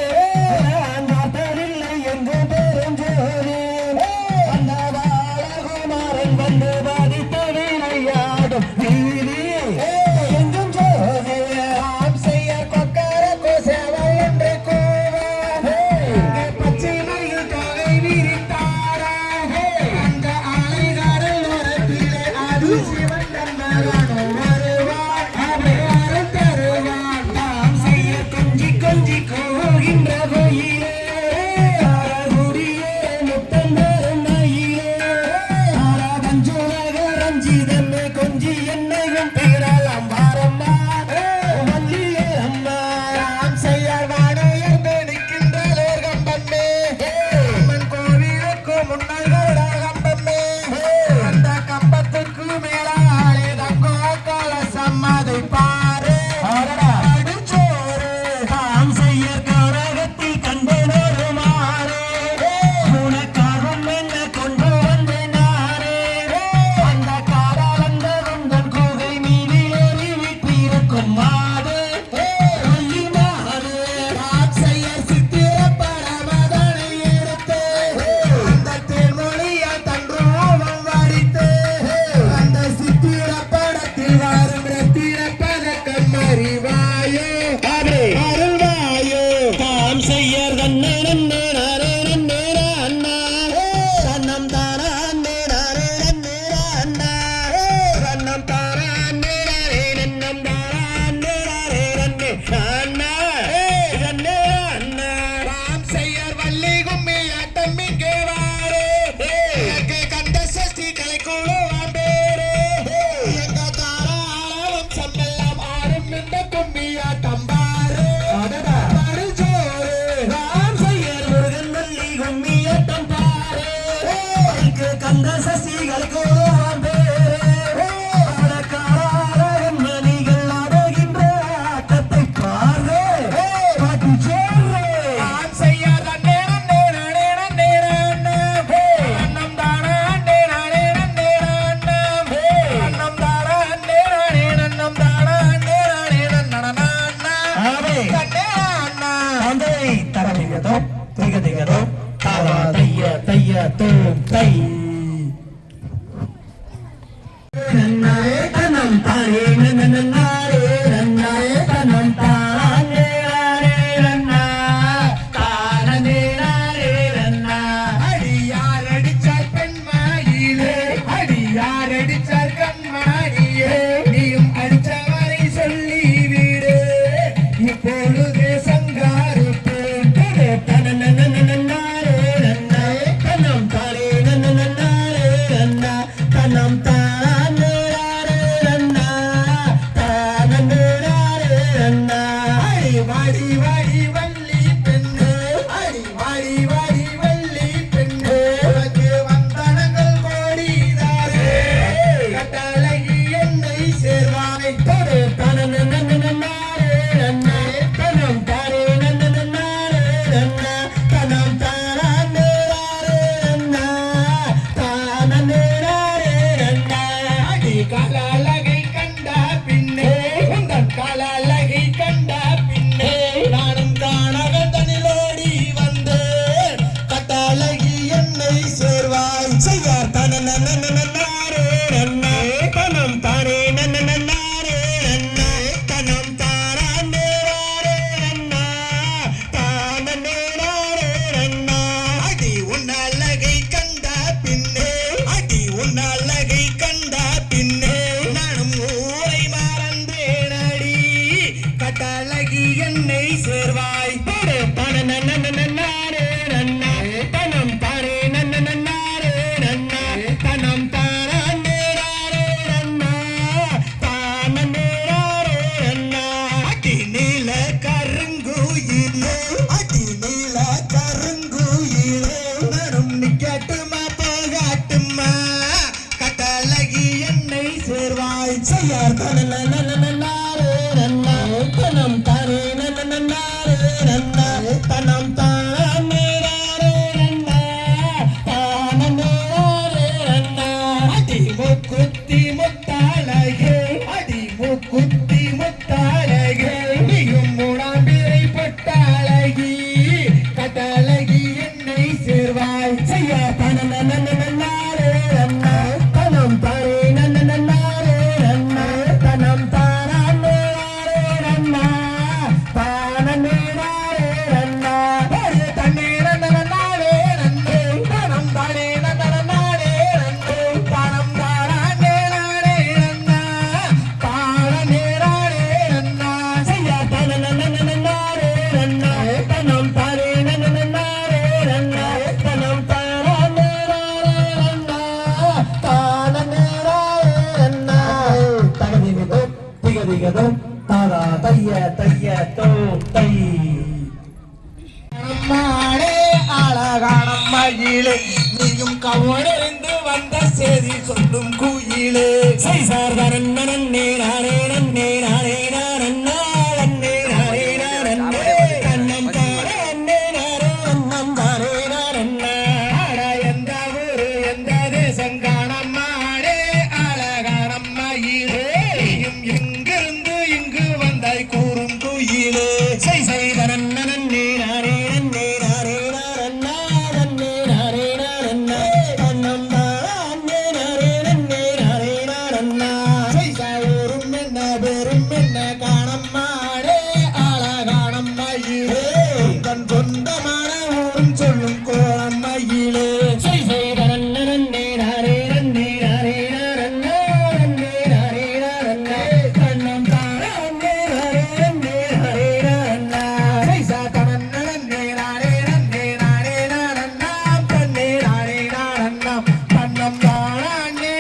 நாட்டரில்லை எங்கு பெருஞ்சோதி அந்த பாலகுமாரன் வந்து பாதித்த விளையாடும் வீதியே எங்கும் ஜோதி தாம் செய்ய கொக்கர கோசவள் என்று கூவ பச்சிலையில் தொகை விரித்தாராக அந்த ஆலைகாரல் உரத்திலே அது சிவன் தன்னவனோ வருவான் அவன் தருவான் தாம் செய்ய கொஞ்சி கொஞ்சி கோகின்ற கோயிலே ஆரகுடியே முத்தந்தரும் நயிலே ஆராதஞ்சுலக ரஞ்சிதமே கொஞ்சி என்னையும் பெயராலாம் வாரம்மா வள்ளியே அம்மா தாம் செய்ய வாடையர் நிற்கின்றோர் கம்பமே அம்மன் கோவிலுக்கு முன்னால் கம்பமே அந்த கம்பத்துக்கு மேலாலே தங்கோ கலசம் அதை பாரு அடிச்சோறு தாம் செய்ய கரகத்தில் கண்டனொரு மாறே உனக்காகும் என்ன கொண்டு வந்தேனாரே அந்த காராளந்த குந்தன் குகை மீதிலேறி விட்டிருக்கும் மாது வள்ளி மாது தாம் செய்ய சித்திர பரமதனை எடுத்து அந்த தேன்மொழியால் தன்றுவம் வடித்து அந்த சித்திர படத்தில் வரும் ரத்தின பதக்கம் அறிவாயோ அருள்வாயோ தாம் செய்ய தன்னை நன்னே நாரே நன்னே அண்ணா தன்னம் தானா அண்ணே நாரே நன்னே அண்ணா தன்னம் தானா அண்ணே நாரே நன்னம் தானா அண்ணே நாரே நன்னே அண்ணா நன்னே அண்ணா தாம் செய்ய வள்ளி கும்மி ஆட்டம் இங்கே வாரே எனக்கு கண்ட சஷ்டி கலைக்குழுவாம் பேரே எங்க தாராளம் சம்பெல்லாம் ஆடும் இந்த கும்மி ஆட்டம் பாரு பரிசோறு தாம் செய்ய முருகன் வள்ளி கும்மியட்டம் பாரே அதுக்கு கந்த சசிகள் கோவாம் பேரே அடக்காரன் மணிகள் ஆடுகின்ற ஆட்டத்தை பாரே பாட்டு சேர்றே தாம் செய்ய நன்னே நன்னே நானே நன்னே நானே அன்னம் தானா நன்னே நானே நன்னே நானே அன்னம் தானா நன்னே நானே நன்னம் தானா நன்னே நானே நன்னனா ஆவே நன்னே அண்ணா தந்தை தரமிகதோ திகதிகதோ தாவா தைய தைய தோம் தை நன்னாரே தனம் தாரே நன்னாரே நன்னாரே தனம் தாரே நன்னா தானே நாரே நன்னா அடியார் அடிச்சார் பெண்மாயிலே அடியார் அடிச்சார் கண்மாயிலே நீயும் அடிச்சவரை சொல்லி விடு இப்பொழுதே சங்காரு தனே தனனனனனாரே நன்னா தனம் தாரே நன்னனாரே நன்னா தனம் தானே நன்னா தானே நன்னா அடி வாடி வாடி வள்ளி பெண்ணு அடி வாடி வாடி வள்ளி பெண்ணு உனக்கு வந்தனங்கள் கோடிதாரே கட்டழகி என்னை சேர்வாய் தனே தனனனனனாரே நன்னா தனம் தாரே நன்னனாரே நன்னா தனம் தானே நன்னா தானே நன்னா அடி காலழகை கண்ட பின்னே உந்தன் காலழகை கண்ட பின்னே நானும் காணக தனிலோடி வந்து கட்டழகி என்னை சேர்வாய் செய்யார் தனனனனனாரே நன்னே தனம் தாரே நன்னனாரே நன்னா தனம் தானே நன்னா தானே நன்னா அடி உன்னழகை கண்ட பின்னே அடி உன்னழகை கண்ட பின்னே நானும் ஊரை மறந்தேன் அடி கட்டழகி என்னை சேர்வாய் தனனனனனாரே நன்னா தனம் தாரே நன்னா திகதும் தாதா தைய தைய தோ தை. மாடே அழகான மயிலே நீயும் கவனிருந்து வந்த செய்தி சொல்லும் குயிலே சைசார் நன்னே நானே நன்னே நானே நன்னா நன்னே நானே நன்னே கண்ணம் தாரே நன்னே நாரே நன்னம் தாரே நன்னா. எந்த ஊரு எந்த தேசம் காணம் மாடே அழகான மயிலே நீயும் எங்கிருந்து இங்கு வந்தாய் கூறும் குயிலே சை சை நன்னே நன்னே நானே நன்னே நானே நன்னா நன்னே நானே நன்னா கண்ணம் தாரே நன்னே நானே நன்னே நானே நன்னா. ஊரும் என்ன பெரும் என்ன காணம் மாடே அழகான மயிலே தன் சொந்தமான ஊரும் சொல்லும் கோணம் மயிலே சை சை நன்னே நன்னே நானே நன்னே நானே நன்னா நன்னே நானே நன்னா கண்ணம் தாரே நன்னே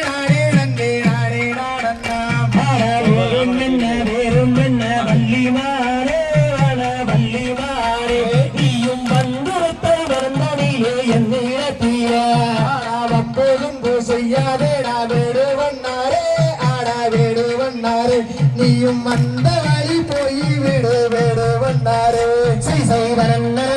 நானே நன்னே நானே நன்னா. வேறும் என்ன வேறும் என்ன வள்ளிமாரே வன வள்ளிமாரே நீயும் வந்துருத்த வந்தனிலே என் நீளத்தீரா. செய்யாதேடா வேடு வண்ணாரே ஆடா வேடு வண்ணாரே நீயும் அந்த வழி போய் விடு வேடு வண்ணாரே சை சை நன்னே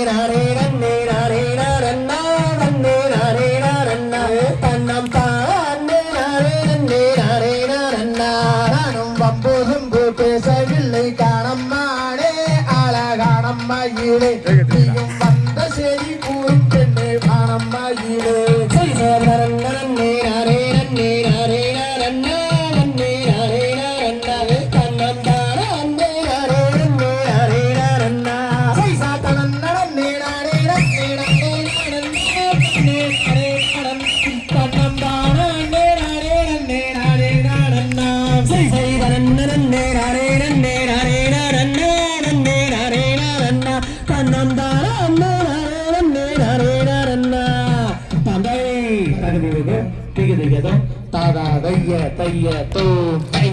நானே நன்னே நானே நன்னா நன்னே நானே நன்னா கண்ணம் தானே நானே நன்னே நானே நன்னா. நானும் வம்பு தும்பு பேசவில்லை காணம் மாடே அழகானம் மயிலே நீயும் வந்த செடி கூறும் பெண்ணே காணம் மயிலே சை சை நன்னே நானே நன்னே நானே நன்னா நன்னே நானே நன்னா கண்ணம் தானே நன்னே நானே நன்னே நானே நன்னா. கண்ணம் தானே நன்னே நானே நன்னே நானே நன்னா. சை சை நன்னே நானே நன்னே நானே நன்னா நன்னே நானே நன்னா கண்ணம் தானே நன்னே நானே நன்னே நானே நன்னா. தந்தை தகுதிவிது திகதிகதும் தாதா தைய தைய தோ தை.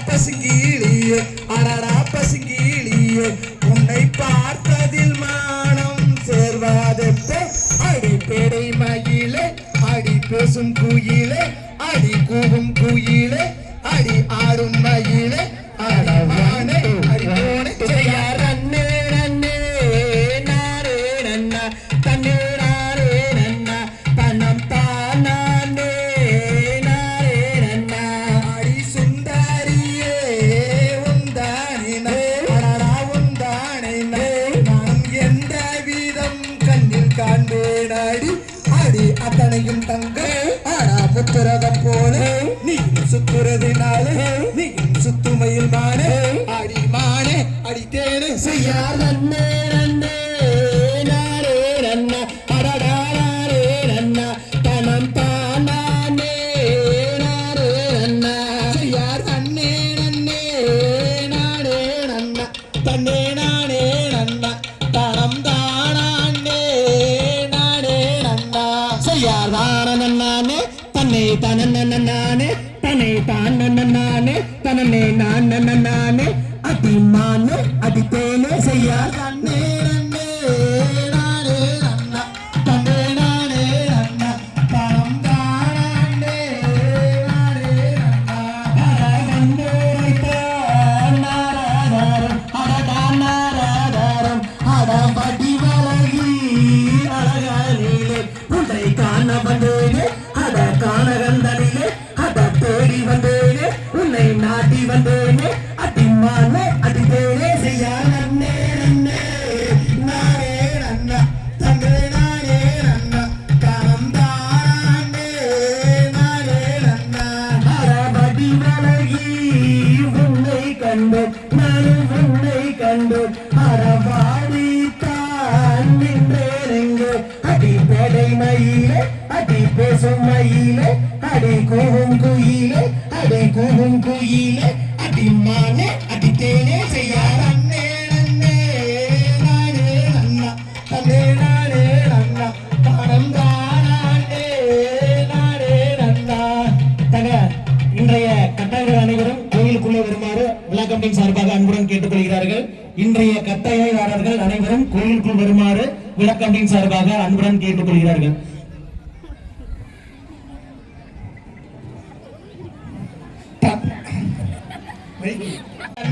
பசுங்கிளியே அடடா பசுங்கிளியே உன்னை பார்த்ததில் மானம் சேர்வாதெப்போ அடி பேடை மயிலே அடி பேசும் குயிலே அடி கூவும் குயிலே அடி ஆடும் மயிலே அடவானே அடி போனே செய்யார் நன்னே நன்னே நாரே நன்னா தன்னே நாரே நன்னா கண்ணம் தானே நாரே நன்னா. அடி சுந்தரியே உந்தானே அடடா உந்தானே நான் எந்த வீதம் கண்ணில் காண்பேன் அடி அடி அத்தனையும் தங்க ஆனா முத்துரதம் போல நீ சுத்துறதினாலே நீ சுத்துமையில் மானே அடி மானே அடித்தேனே செய்யார் நன்னே நன்னே நாரே நன்னா அடடா நாரே நன்னா கண்ணம் தானே நாரே நன்னா. செய்யார் நன்னே நன்னே நானே நன்னா தன்னே நானே நன்னா தனம் தானே நானே நன்னா செய்யார் தான நன்னானே தன்னை தனன நன்னானே தன்னை தான் நன்னானே தனனே நான் நன்னானே அதிமானே அதித்தேனே செய்யார் நன்னே நன்னே நானே நன்னா தன்னே நானே நன்னா தனம் தானே நானே நன்னா நாட்டி வந்தேனே அடிமானே அடிதேனே செய்யா நன்னே நன்னே நானே நன்னா தன்னே நானே நன்னா தனம் தானே நானே நன்னா அறபடி மலகி உன்னை கண்டு நானும் உன்னை கண்டு அறவாடி தான் நின்றேனெங்கு அடி பேடை மயிலே அடி பேசும் மயிலே அடி கூவும் குயிலே அடி கூவும் குயிலே அடி மானே அடி தேனே செய்யா நன்னே நன்னே நானே நன்னா தன்னே நானே நன்னா தனம் தானே நானே நன்னா தக இன்றைய கட்டக கவுண்டிங் சார்பாக அன்புடன் கேட்டுக்கொள்கிறார்கள்.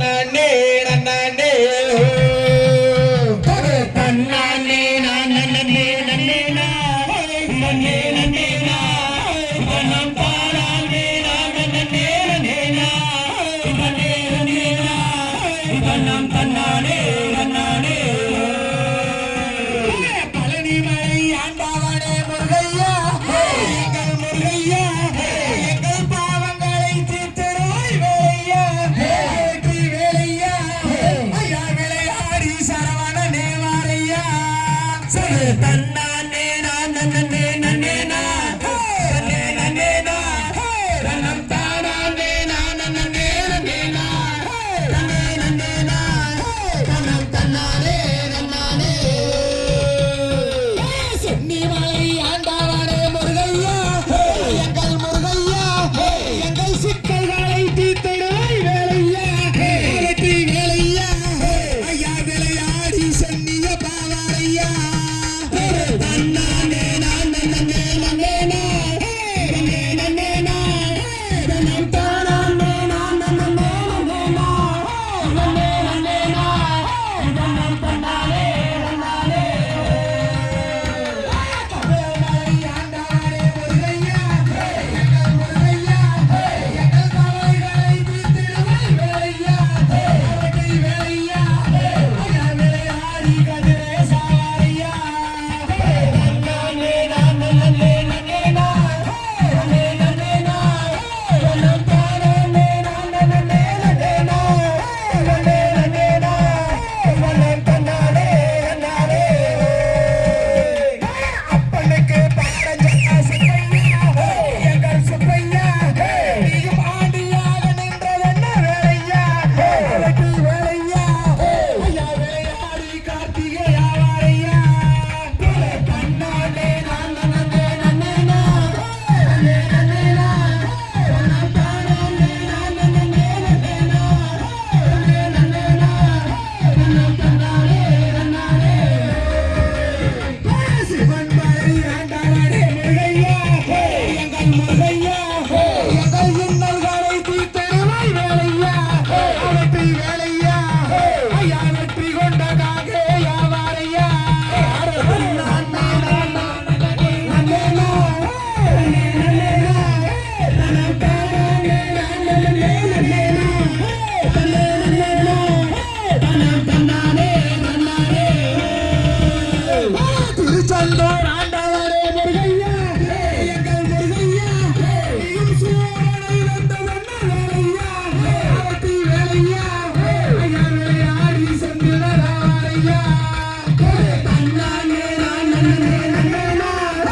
நன்னே நன்னே தன்னானே நான் நன்னே நன்னே நான் நன்னே நன்னே நான் தன்னம் தானானே நான் நன்னே நன்னே நான் நன்னே நன்னே நான் தன்னம் தன்னானே நன்னானே பழனி மலை ஆண்டவனே முருகையா எங்கள் முருகையா எங்கள் பாவங்களை தீர்த்திடுவாய் வேலையா வெற்றி வேலையா ஐயா விளையாடி சரவணனே வாரையா தன்னானே நான் நன்னே நன்னே நான் நன்னே நன்னே நான் தன்னம் தானானே நான் நன்னே நன்னே நான் நன்னே நன்னே நான் தன்னம் தன்னானே நன்னானே சென்னி மலை ஆண்டவனே முருகையா எங்கள் முருகையா எங்கள் சிக்கல்களை தீர்த்திடுவாய் வேலையா வெற்றி வேலையா ஐயா விளையாடி சென்னிய பாவாரையா தன்னானே நான் நன்னே நன்னே நான் நன்னே நன்னே நான் தன்னம் தானானே நான் நன்னே நன்னே நான் நன்னே நன்னே நான் தன்னம் தன்னானே நன்னானே மலை ஆண்டவனே முருகையா எங்கள் முருகையா எங்கள் கவலைகளை தீர்த்திடுவாய் வேலையா வெற்றி வேலையா ஐயா விளையாடி கதிரே சாவாரையா தன்னானே நான் நன்னே நன்னே நான் நன்னே நன்னே நான் தன்னம் தானானே நான் நன்னே நன்னே நான் நன்னே நன்னே நான் தன்னம் தன்னானே நன்னானே அப்பனுக்கு பாரஞ்சா சுப்பையா எங்கள் சுப்பையா நீயும் ஆண்டியாக நின்றதென்ன வேலையா வெற்றி வேலையா ஐயா விளையாடி கார்த்திகையா வாரையா தன்னானே நான் நன்னே நன்னே நான் நன்னே நன்னே நான் தன்னம் தானானே நான் நன்னே நன்னே நான் நன்னே நன்னே நான் தன்னம் தன்னானே நன்னானே சிவன் மலை ஆண்டவனே முருகையா எங்கள் முருகையா எங்கள் இன்னல்களை தீர்த்திடுவாய் வேலையா வெற்றி வேலையா ஐயா வெற்றி கொண்டதாக யாவாரையா தன்னானே நான் நன்னே நான் நன்னே நன்னே நான் தன்னம் தானானே நான் நன்னே நன்னே நான் நன்னே நன்னே நான் தன்னம் தன்னானே நன்னானே திருச்செந்தூர் ஆண்டவனே முருகையா எங்கள் முருகையா நீயும் சூரனை வென்றதென்ன வேலையா வெற்றி வேலையா ஐயா விளையாடி சென்றிடறாரையா தன்னானே நான் நன்னே நன்னே நான்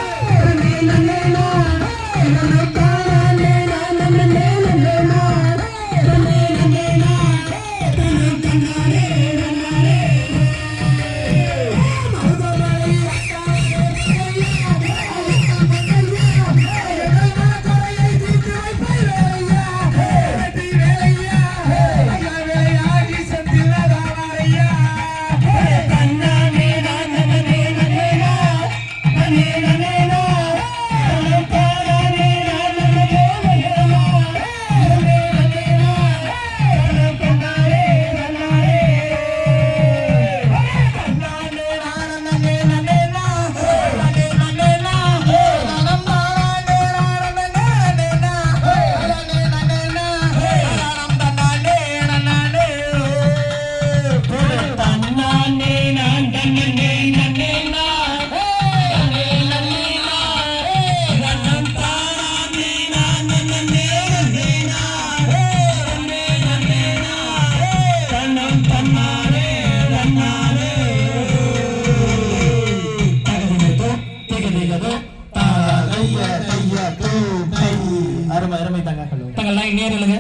நன்னே நன்னே நான் தன்னம் தானானே நான் நன்னே நன்னே நான் நன்னே நன்னே நான் தன்னம் தன்னானே நன்னானே மருதமலை வெற்றி வேலையா ஐயா விளையாடி சென்றிடறாரையா தன்னானே நான் நன்னே நன்னே நான் நன்னே நன்னே நான் தன்னம் தானானே நான் நன்னே நன்னே நான் நன்னே நன்னே நான் தன்னம் தன்னானே நன்னானே தன்னானே நான் நன்னே நன்னே நான் நன்னே நன்னே நான் தன்னம் தானானே நான் நன்னே நன்னே நான் நன்னே நன்னே நான் தன்னம் தன்னானே நன்னானே தன்னானே நான் தன்னே நன்னே நான் நன்னே நன்னே நான் தன்னம் தானானே நான் நன்னே நன்னே நான் நன்னே நன்னே நான் தன்னம் தன்னானே நன்னானே தகதிகதோ திகதிகதோ தாரைய தைய தூ தை அருமை அருமை தங்கலாம் நேரலுங்க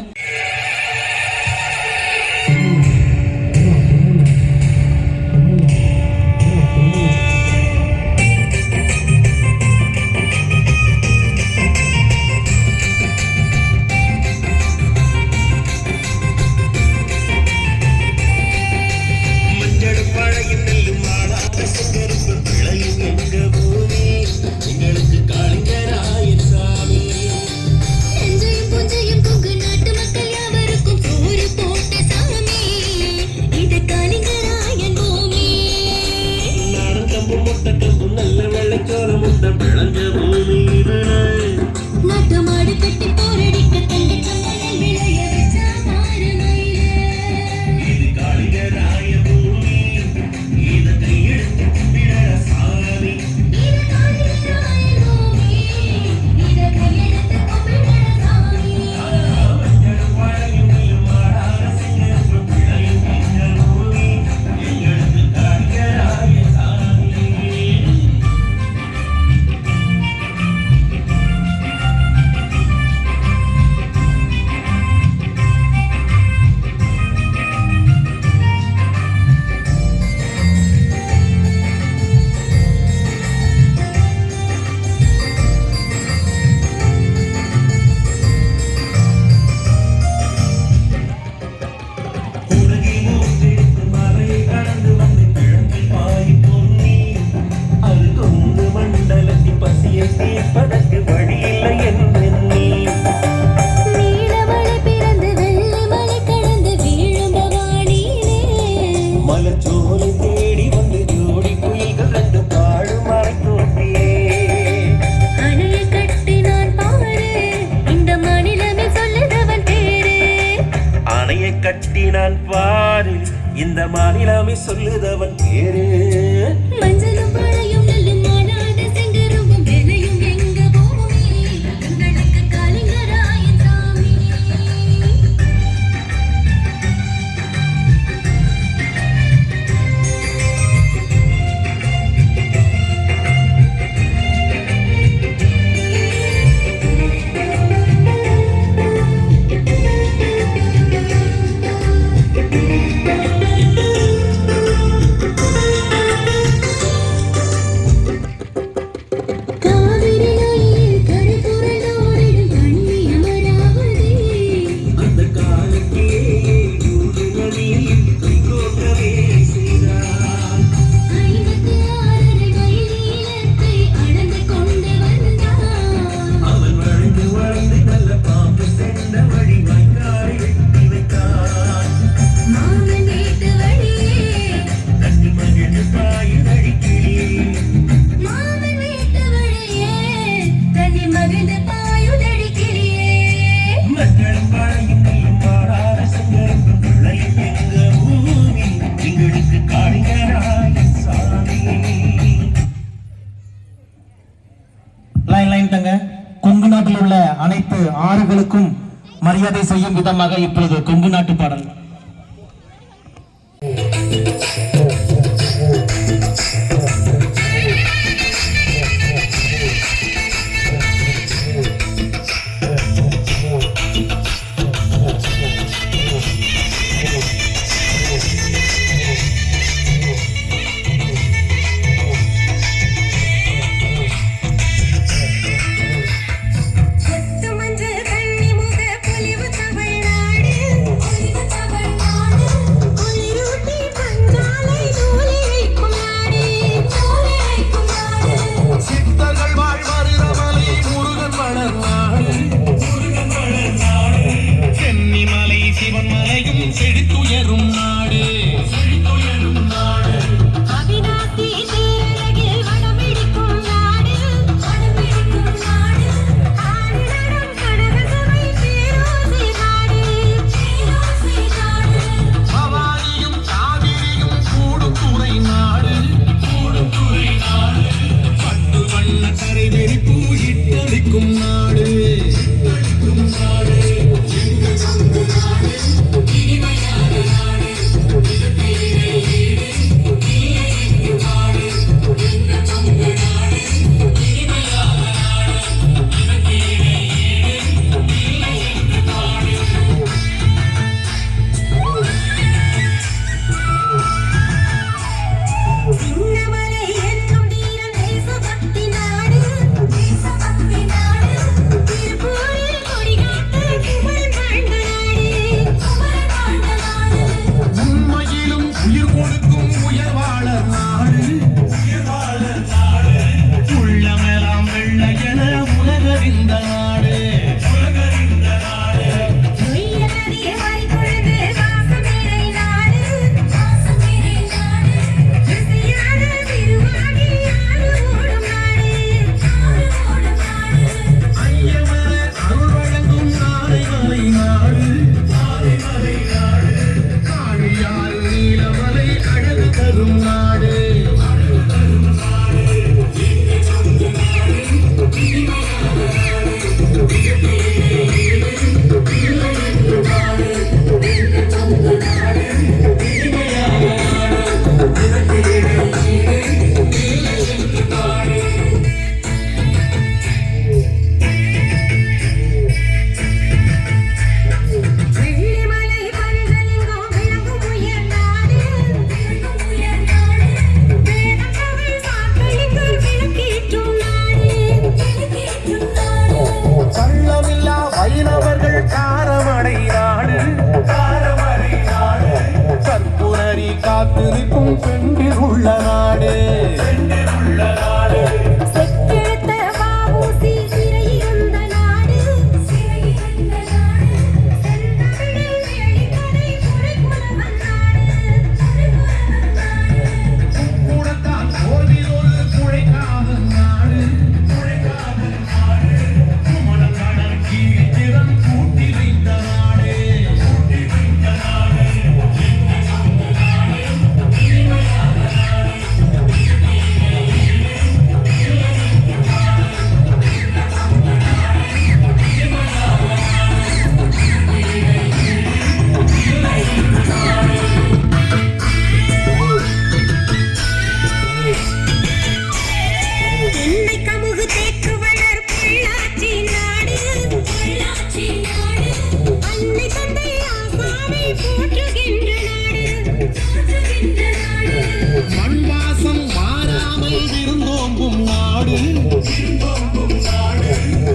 மஞ்சள் பழைய நெல்லு மாறாத செங்கருப்பு விளையுங்க வெள்ளைச்சோளம் முட்டை விளைஞ்ச பூமி நாட்டு மாடு கட்டி போரடிக்க தங்க கண்ணில் விளைய வச்சா மாறுமையிலே இது காளிங்கராய பூமி இத கையெடுத்து கும்பிட சாமி இது காளிங்கராய பூமி இத கையெடுத்து கும்பிட சாமி மஞ்சளும் வாழையும் நெல்லும் மாடான சிங்கம் பிள்ளையும் எங்கள் பூமி எங்களுக்கு காளிங்கராய சாமி உலகை மூத்தெடுத்து மலையை கடந்து வந்து கிழங்கில் பாய் பொன்னி அது கொண்டு மண்டலத்தின் பசியை தீர்ப்பதற்கு வழியில்லை என்றெண்ணி நீலமலை பிறந்து வெள்ளை மலை கடந்து வீழும் பவானியிலே மலச்சோலை தேடி வந்து ஜோடி குயில்கள் ரெண்டு பாடும் மலை தோட்டியே அணைய கட்டி நான் பாரு இந்த மாநிலமே சொல்லுதவன் பேரு அணையை கட்டி நான் பாரு இந்த மாநிலமே சொல்லுதவன் பேரு மஞ்சளும் மழையும் நெல்லும் மானாத செங்கரும்பும் வேலையும் எங்க பூமி எங்களுக்கு காளிங்கராயன் சாமி காவிரி நதியில் கரைபுரண்டு ஓடிடும் கண்ணி அமராவதி அந்த காலக்கே நூறு நதியில் கைகோர்க்கவே செய்தார் 56 மைல் நீளத்தை அளந்து கொண்டு வந்தான் அவன் வளைந்து வளைந்து நல்ல பாம்பு சென்ற வழி வாய்க்காலை வெட்டி வைத்தான் மாமன் வீட்டு வழியே தண்ணி மகிழ்ந்து பாயும் அடிக்கிளி மாமன் வீட்டு வழியே தண்ணி மகிழ்ந்து பாயுதடி கிளியே மக்களும் வாழையும் நெல்லும் பாடாத செங்கரும்பும் பிள்ளையும் எங்க பூமி எங்களுக்கு காளிங்கராய சாமி லைன் தங்க கொங்கு நாட்டில் உள்ள அனைத்து ஆறுகளுக்கும் மரியாதை செய்யும் விதமாக இப்பொழுது கொங்கு நாட்டு பாடல். கொத்து மஞ்சள் கண்ணி முக பொலிவு தமிழ்நாடு பொலிவு தமிழ்நாடு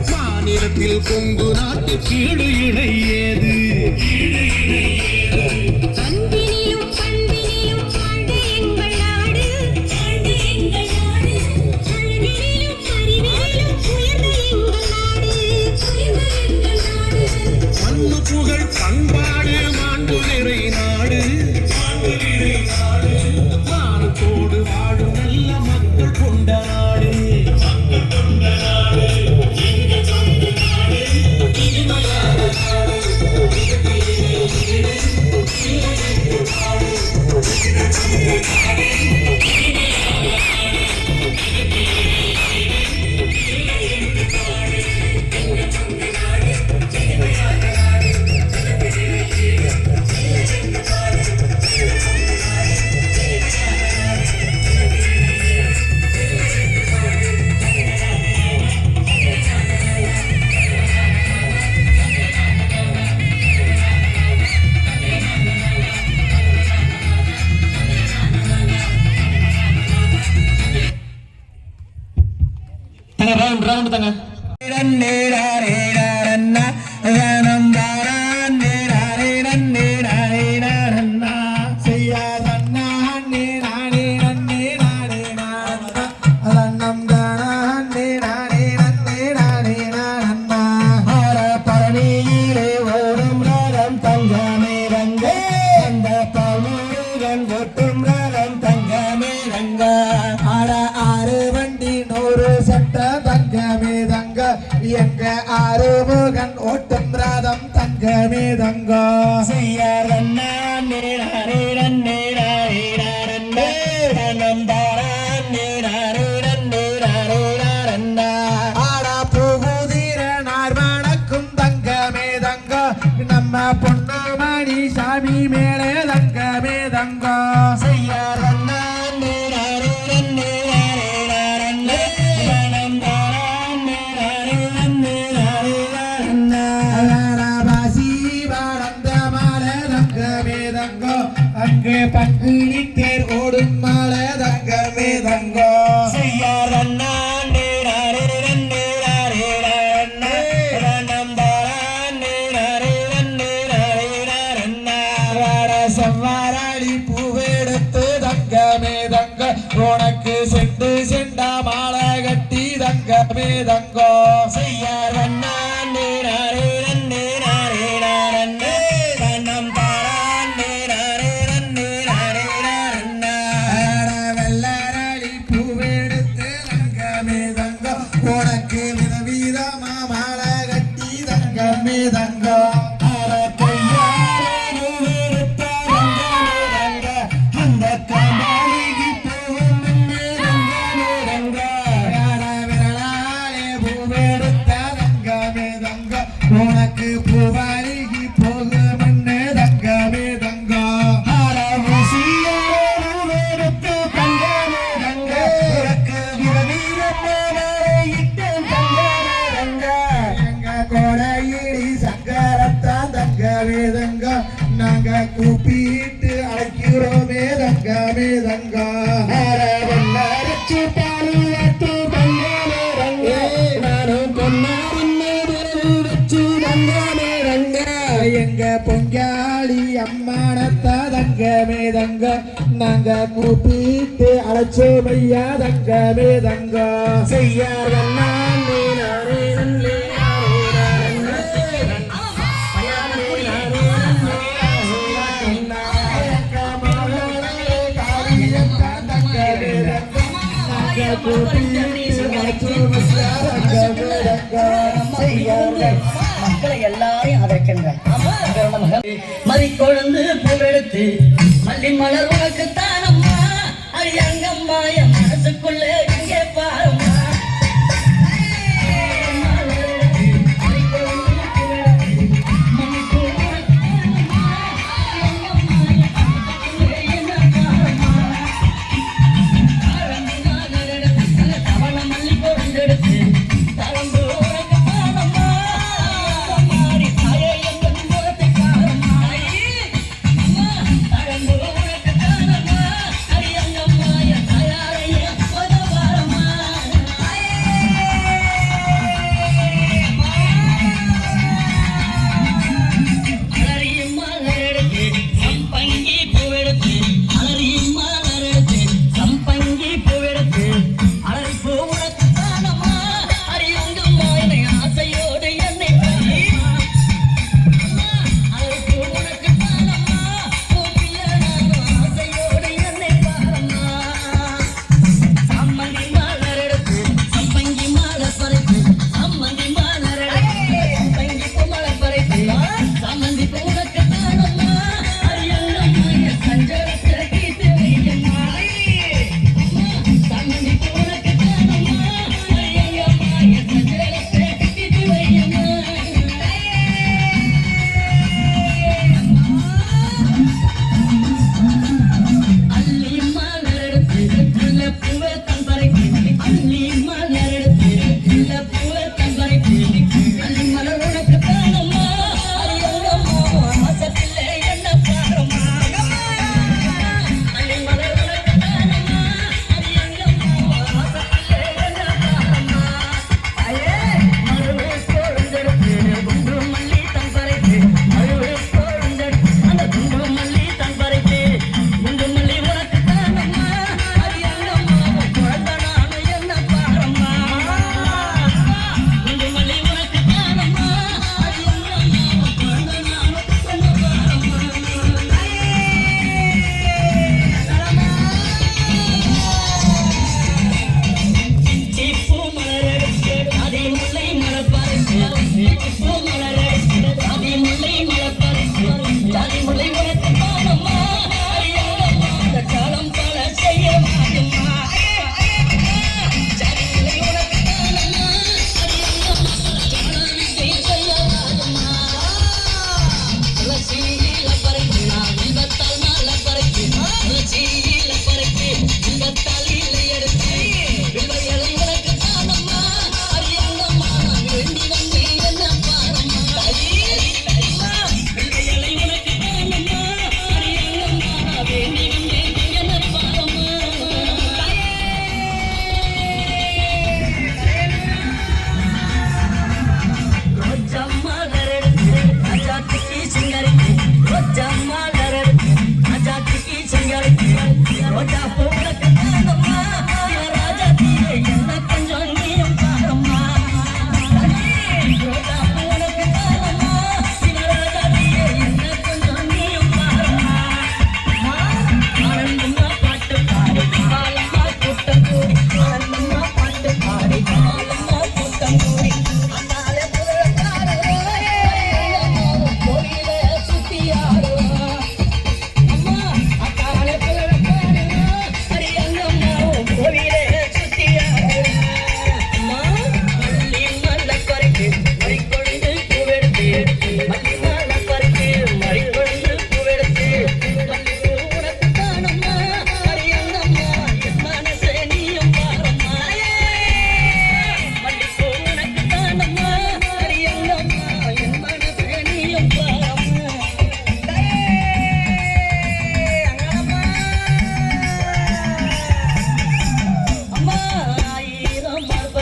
மாநிலத்தில் கொங்கு நாட்டு கீழு இணை ஏது அன்பினிலும் பண்பினிலும் ஆண்டு எங்கள் நாடு ஆண்டு எங்கள் நாடு அறிவினிலும் அறிவினிலும் உயர்ந்த எங்கள் நாடு உயர்ந்த எங்கள் நாடு மண்ணு புகழ் பண்பாடு மாண்பு நிறை நாடு மானத்தோடு வாழும் நல்ல மக்கள் கொண்ட நாடு ரவுண்ட் தாங்க பரணியிலே ஓடும் ரகம் தங்கமே ரங்க அந்த பமுருகன் ஒட்டும் ரகம் தங்கமே ரங்க ஆட 6 வண்டி 100 சட்ட தங்கமே தங்க எங்க ஆறுமுகன் ஓட்டும் ரதம் தங்கமே தங்க செய்யாரண்ணா நேரே நன்னேரே நன்னே நந்தாரன் நேரே நன்னேரே நன்னா ஆட புகுதிர நார்வணக்கும் தங்கமே தங்க நம்ம பொன்னுமணி சாமி மேலே தங்கமே தங்க செய்யாரண்ணா நேரே நன்னேரே நன்னே நந்தாரன் நேரே நன்னேரே நன்னா பாசி வளர்ந்த மாலை தங்கமே தங்க அங்கே பங்குனி தேர் ஓடும் மாலை தங்கமே தங்க செய்யாரண்ணா நேரே நன்னேரே நன்னே நந்தாரன் நேரே நன்னேரே நன்னா செவ்வாராளி பூவெடுத்து தங்கமே தங்க உனக்கு செண்டு செண்டா மாலை கட்டி தங்கமே தங்கோ செய்யாரண்ணா நேரே நன்னேரே நன்னே நன்னம் தாரான் நேரே நன்னேரே நன்னா வெள்ளரளி பூவெடுத்து தங்கமே தங்கோ உனக்கு விதவிதமா மாலை கட்டி தங்கமே தங்கோ உனக்கு பூவாரிகி போகுமன்னு தங்கமே தங்கோ எடுத்து தங்கமே தங்க உனக்கு விரவீரட்டு தங்கமே தங்க எங்க கோடையிடி சங்கரத்தான் தங்கமே தங்க நாங்க கூப்பிட்டு அழைக்கிறோமே தங்கமே தங்க வெள்ளரிச்சு பாலியத்து தங்கமே தங்க நானும் பொன்னாரின் எங்க பொங்காளி அம்மானத்தா தங்கமே தங்க நாங்க கூப்பிட்டு அழைச்சோமையா தங்கமே தங்க செய்யாரண்ணா நேரே நன்னே மக்களை எல்லாரையும் அதற்கின்ற மறிக்கொழுந்து பூவெடுத்து மல்லி மலர் உனக்கு தானம்மா அங்கம்மா என் மனசுக்குள்ள எங்கே பாரும்மா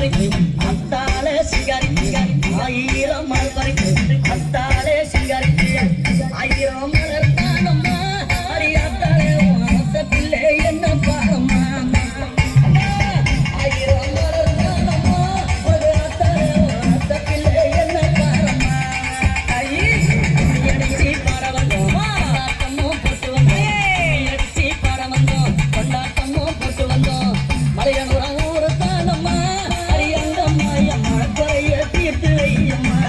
பறித்து அத்தாலே சிங்காரி ஆயிரம் மலர் பறித்து அத்தாலே சிங்காரி ஆயிரம் மலர் தானம்மா அறியாத்தாலே வாச பிள்ளை என்ன பாரம்மா ஆயிரம் மலர் தானம்மா ஒரு அத்தாலே வாச பிள்ளை என்ன பாரம்மா ஐயே அடிச்சி பாட வந்தோம் கொண்டாட்டமும் போட்டு வந்தோம் அடிச்சி பாட வந்தோம் கொண்டாட்டமும் போட்டு வந்தோம் மலையனூர் தானம்மா அரியங்கம்மா எம்மா குறைய தீர்த்து வையம்மா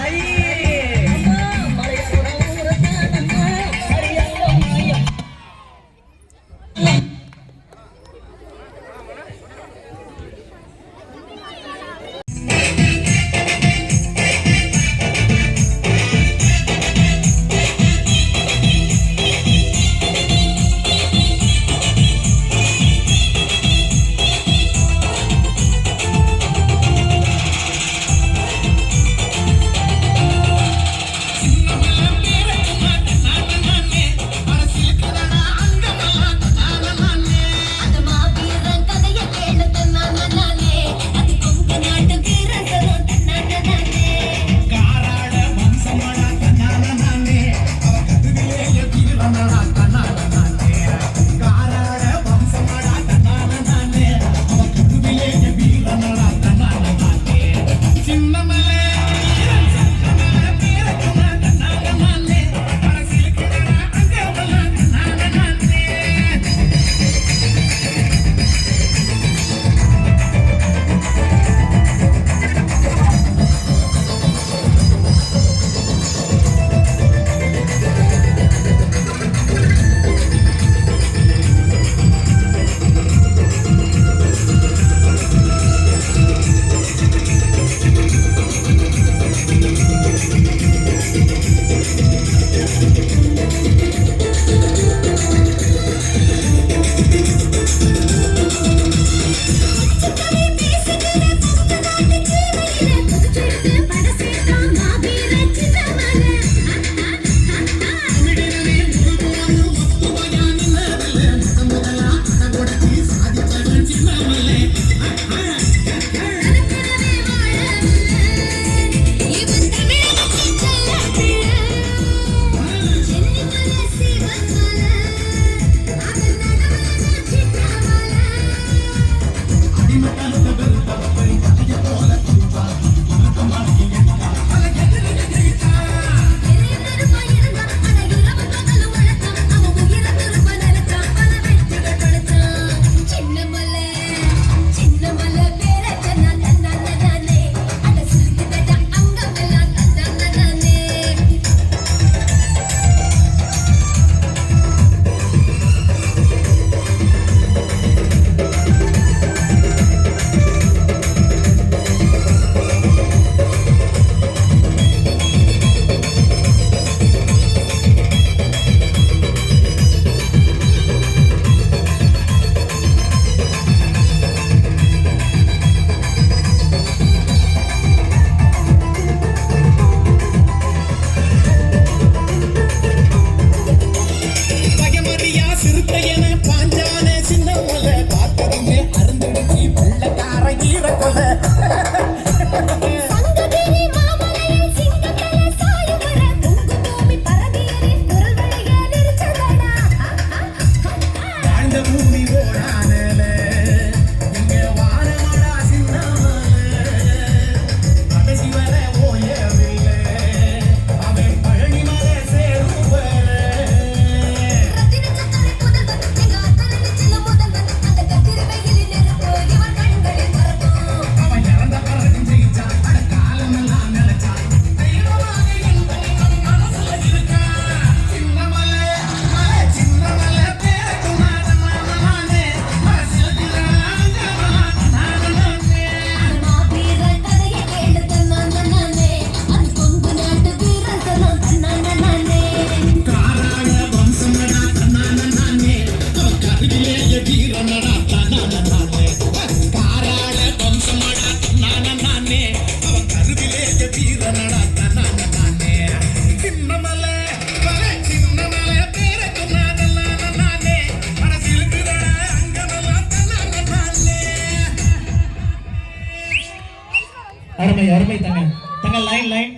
அருமை அருமை தங்க தங்க லைன் லைன்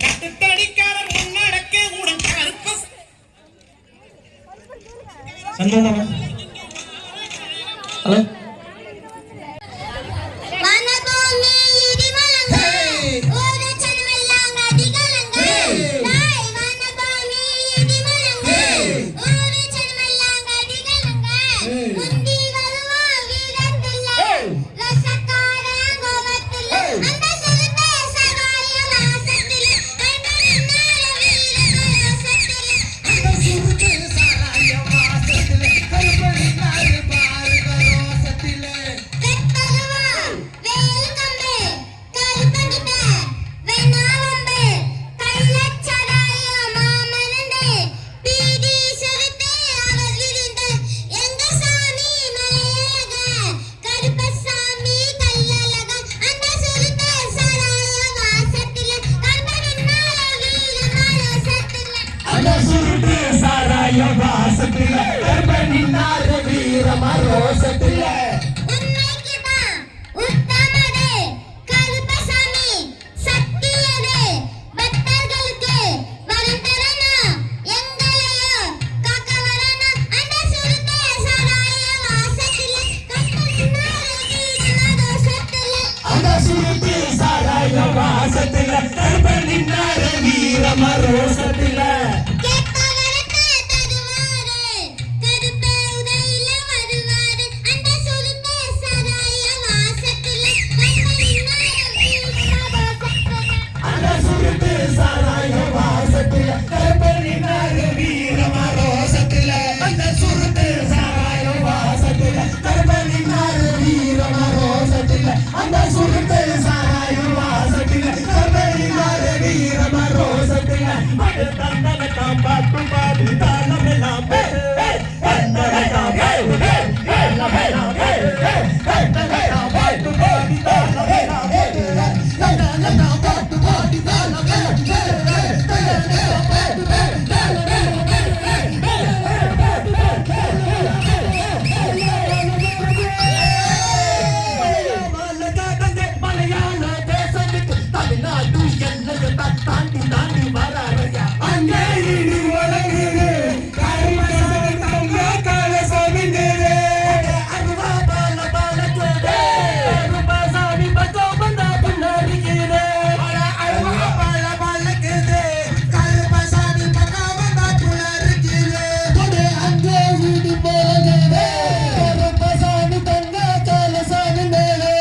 சந்தோஷமா ஹலோ வனபூமி இடிமலங்க ஒரு செல்வெல்லாம் அதிகலங்க நாய் வனபூமி இடிமலங்க ஒரு செல்வெல்லாம் அதிகலங்க முந்தி வருவா வீரத்துல ரசக்கார கோபத்துல அந்த சுருட்டே சகாய வாசத்துல கைபரினால வீர ரோசத்துல அந்த சுருட்டே சகாய வாசத்துல கைபரினால பாருக ரோசத்துல கெட்டதுவா வேல்கம்பே கருப்பகிட்ட வெண்ணாவம்பே கள்ளச்சராய மாமனண்டே பீடி சுருட்டே அவர் விரிந்த எங்க சாமி மலையழக கருப்பசாமி கல்லழக அந்த சுருட்டே சராய வாசத்தில கர்ப்பனின்னால வீரமரோசத்தில அந்த சுருட்டு சாராய வாசத்துல கர்ப்பனின்னால வீரமரோசத்துல உண்மைக்குதான் உத்தமதே கருப்பசாமி சத்தியதே பக்தர்களுக்கு வரம் தரணும் எங்களையும் காக்க வரணும் அந்த சுருட்டே சராய வாசத்தில கர்ப்பனின்னால வீரமரோசத்தில அந்த சுருட்டு சாராய வாசத்துல கர்ப்பனின்னால வீரமரோசத்துல கேட்பவருக்கு தருவாரு கருப்பே உதையில வருவாரு அந்த சுருட்டே சராய வாசத்தில கர்ப்பனின்னால அந்த சுருட்டு சாராய வாசத்துல கர்ப்பனின்னால வீரமரோசத்துல அந்த சுருட்டு சாராய வாசத்துல கர்ப்பனின்னால வீரமரோசத்துல அந்த சுருட்டு சாராய வாசத்துல கர்ப்பனின்னால வீரமரோசத்துல தந்தன காப்பாத்து பாடு தாளமெல்லாம் தந்தன காப்பாத்து தாளமெல்லாம் தந்தன காப்பாத்து பாடு தாளமெல்லாம் தந்தன காப்பாத்து பாடு மலையாள தேசத்துக்கு தமிழ்நாடு என்னது தாண்டி தாண்டி வராரையா அங்கே இடி வழங்குது கருமசாமி தங்க காலசாமி தேவே அருவா பால பால கேடே கருமசாமி பச்சோ பந்தா புன்னரிக்கிறே அருவா பால பால கேடே கருமசாமி பக்கா பந்தா புன்னரிக்கிறே கொடே அங்கே இடி வழங்குது கருமசாமி தங்க காலசாமி தேவே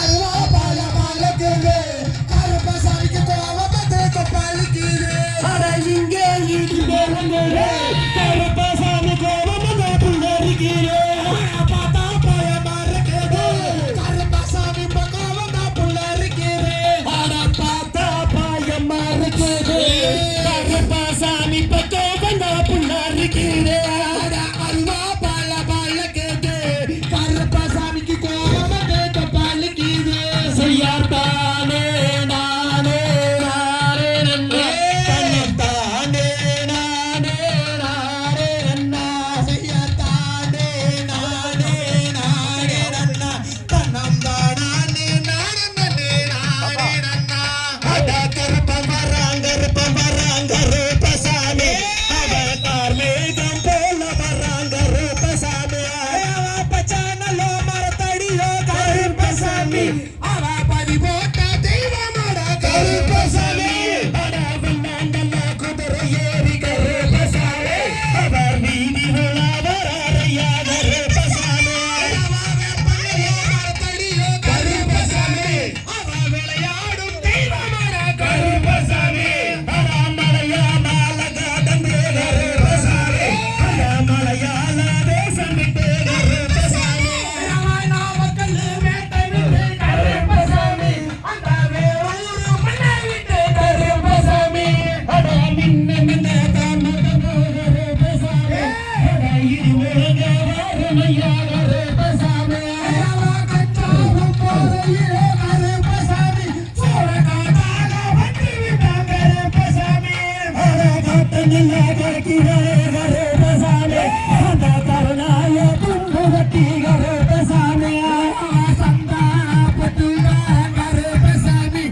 அருவா பால பால கேடே கருமசாமிக்கு கோவப்பட்டு கப்பாலிக்கிறே அட இங்கே இடி வழங்குது கருமசாமி கோவப்பட்டு புன்னரிக்கிறே பாத்தா பாய மறக்குது கருமசாமி பக்கா பந்தா புன்னரிக்கிறே அட பாத்தா பாய மறக்குது கருமசாமி பக்கா பந்தா புன்னரிக்கிறே அட அருவா பால பால கேது கருமசாமிக்கு கோவப்பட்டு கப்பாலிக்கிறே செய்யாத்தானே நானே நானே நன்னே தன்னைத்தானே நானே நானே நன்னா செய்யாத்தானே நானே நானே நன்னா தன்னம் தானே நானே நானே நன்னா அட கருப்பம் வராங்க ரூபசாமி அவ கார்மேகம் போல வராங்க ரூபசாமி அவ பச்சானலோ மரத்தடியோ கருப்பசாமி அவ பதி போட்ட தெய்வமோட கருப்பசாமி அட விண்ணாண்டல்ல குதிரை ஏறி கருப்பசாமி அவர் வீதி உலாவரையா கருப்பசாமி அவ வேப்பலையோ மரத்தடியோ கருப்பசாமி அவ விளையாடும் தெய்வமோட கருப்பசாமி அட மலையாள காதந்து கருப்பசாமி அட மலையாள தேசம் விட்டு கருப்பசாமி அவ நாமக்கல் வேட்டை விட்டு கருப்பசாமி அந்த வேலூர் மண்ணை விட்டு கருப்பசாமி அட மின்ன மின்ன தாமதமோ கருப்பசாமி அட இடி முழங்க வாருமையா கருப்பசாமி அவ கச்சாவும் போறையிலே கருப்பசாமி சோழகாதாக வந்து விட்ட கருப்பசாமி அட காட்டனில்ல கருக்கிலே கருப்பசாமி அந்த கருணாய துண்டு கட்டி கருப்பசாமி சந்தா பட்டுவா கருப்பசாமி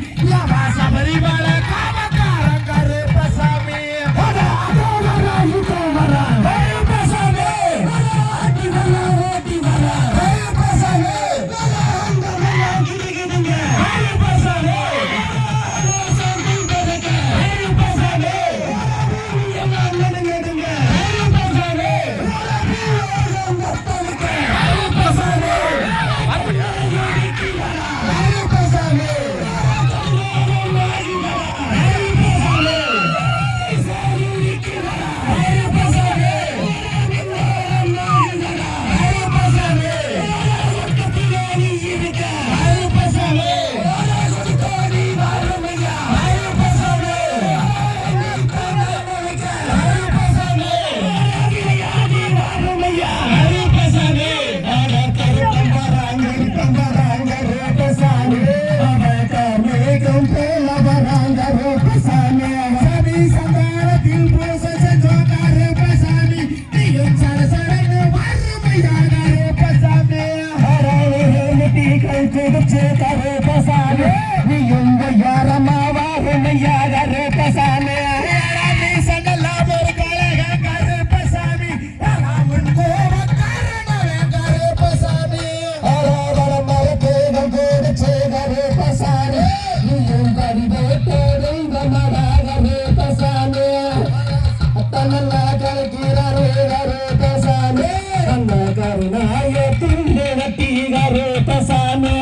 நீயும் யாரமாவா உன்னையாக கருப்பசாமி நீ சங்கெல்லாம் ஒரு கழக கருப்பசாமி ராமன் கோபக்காரனவே கருப்பசாமி ஆரோபணம் மறுத்தேகம் கொடுச்சே கருப்பசாமி நீயும் கடிதத்தே தெய்வமாக கருப்பசாமி தன்னல்லா கலக்கிறாரே கருப்பசாமி தன்ன கருணாயத்தின் நடத்தி கருப்பசாமி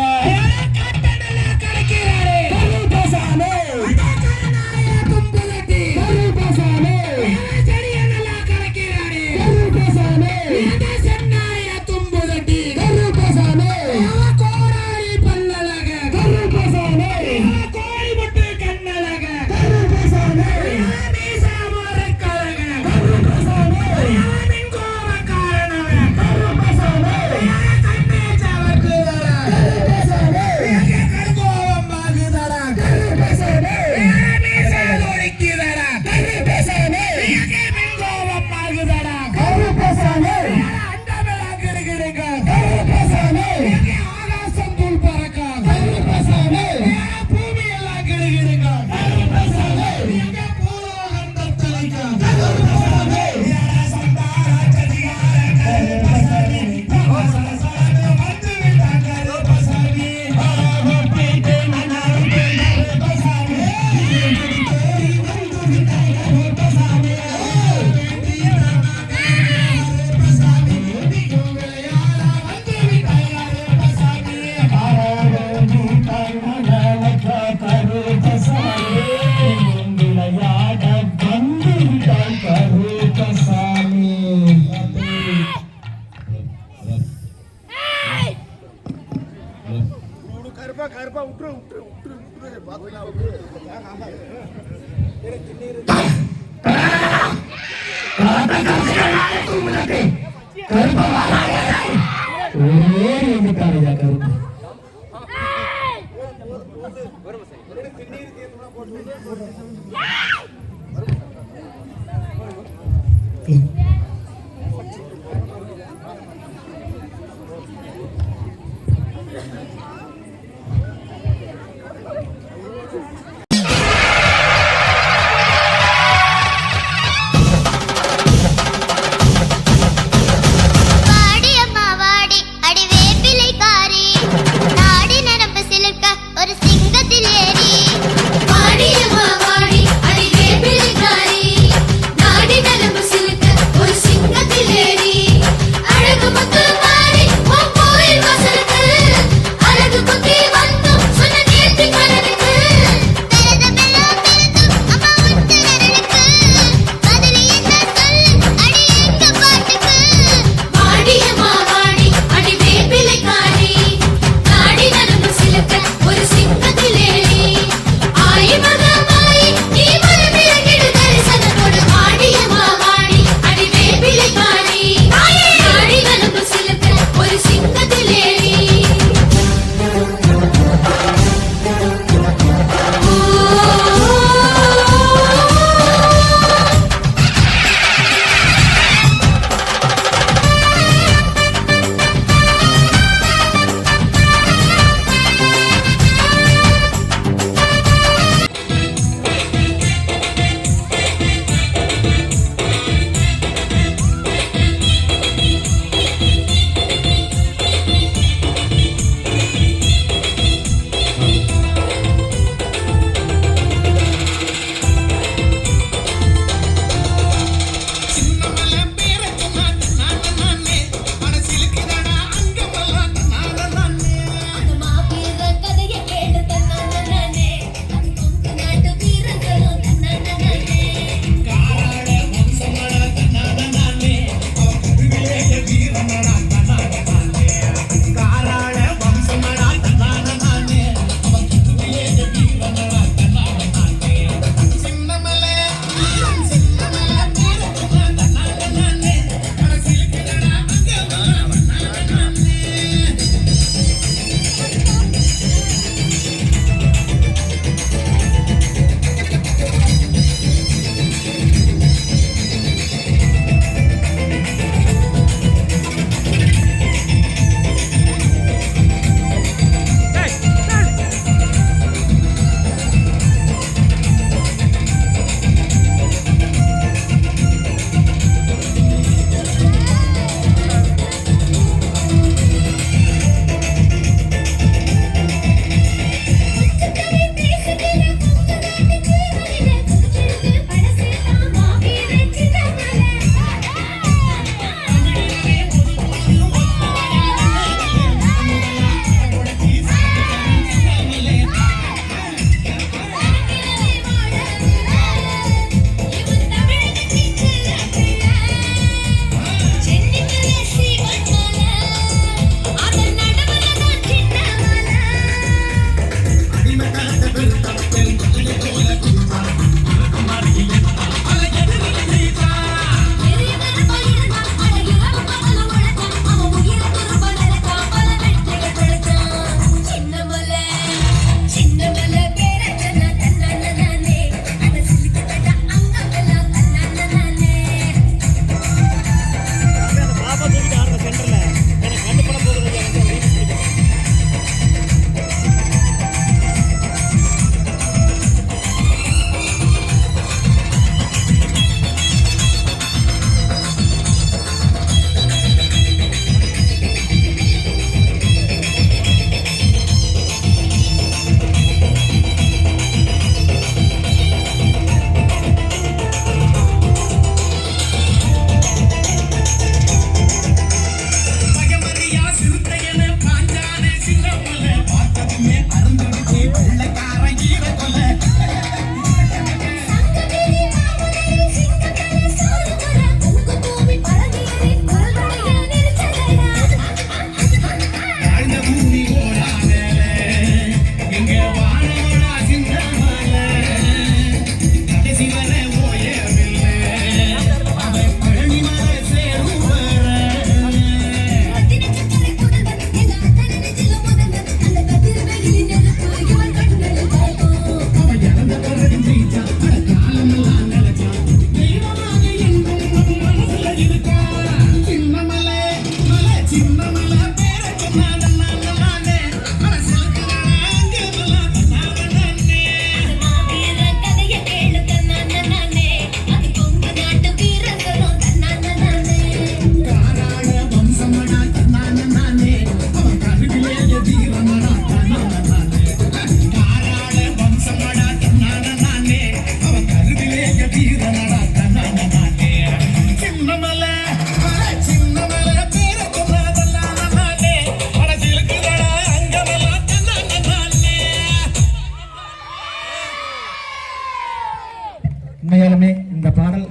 உண்மையாலுமே இந்த பாடல்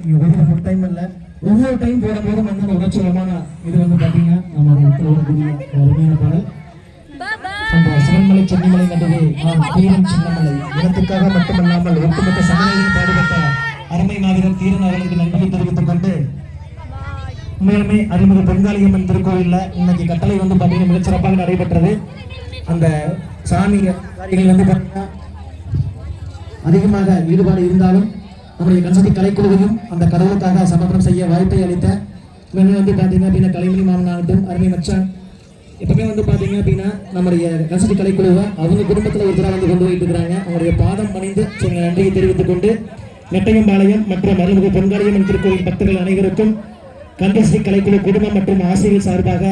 ஒரு டைம் இல்ல ஒவ்வொரு டைம் போடும்போதும் வந்து அந்த உணர்ச்சிகரமான இது வந்து பாத்தீங்கன்னா நம்ம அருமையான பாடல். அந்த சிவன்மலை சென்னிமலை நடுவே தீரன் சின்னமலை இனத்துக்காக மட்டுமல்லாமல் ஒட்டுமொத்த சமநிலையில் பாடுபட்ட அருமை மாவீரர் தீரன் அவர்களுக்கு நன்றியை தெரிவித்துக் கொண்டு உண்மையுமே அறிமுக பெருங்காளியம்மன் திருக்கோயில்ல இன்னைக்கு கட்டளை வந்து பாத்தீங்கன்னா மிகச்சிறப்பாக நடைபெற்றது. அந்த சாமி காரிகள் வந்து பாத்தீங்கன்னா அதிகமாக ஈடுபாடு இருந்தாலும் நம்முடைய கன்சதி கலைக்குழுவையும் அந்த கடவுளுக்காக சமர்ப்பணம் செய்ய வாய்ப்பை அளித்த வந்து பாத்தீங்க அப்படின்னா கலைமணி மாமனாகட்டும் அருமை மச்சான் எப்பவுமே வந்து பாத்தீங்க அப்படின்னா நம்முடைய கன்சதி கலைக்குழுவை அவங்க குடும்பத்துல ஒருத்தராக வந்து கொண்டு போயிட்டு இருக்கிறாங்க. அவங்களுடைய பாதம் பணிந்து நன்றியை தெரிவித்துக் கொண்டு நெட்டையம்பாளையம் மற்றும் அருள்மிகு பொன்காளியம்மன் திருக்கோயில் பக்தர்கள் அனைவருக்கும் கன்சதி கலைக்குழு குடும்பம் மற்றும் ஆசிரியர் சார்பாக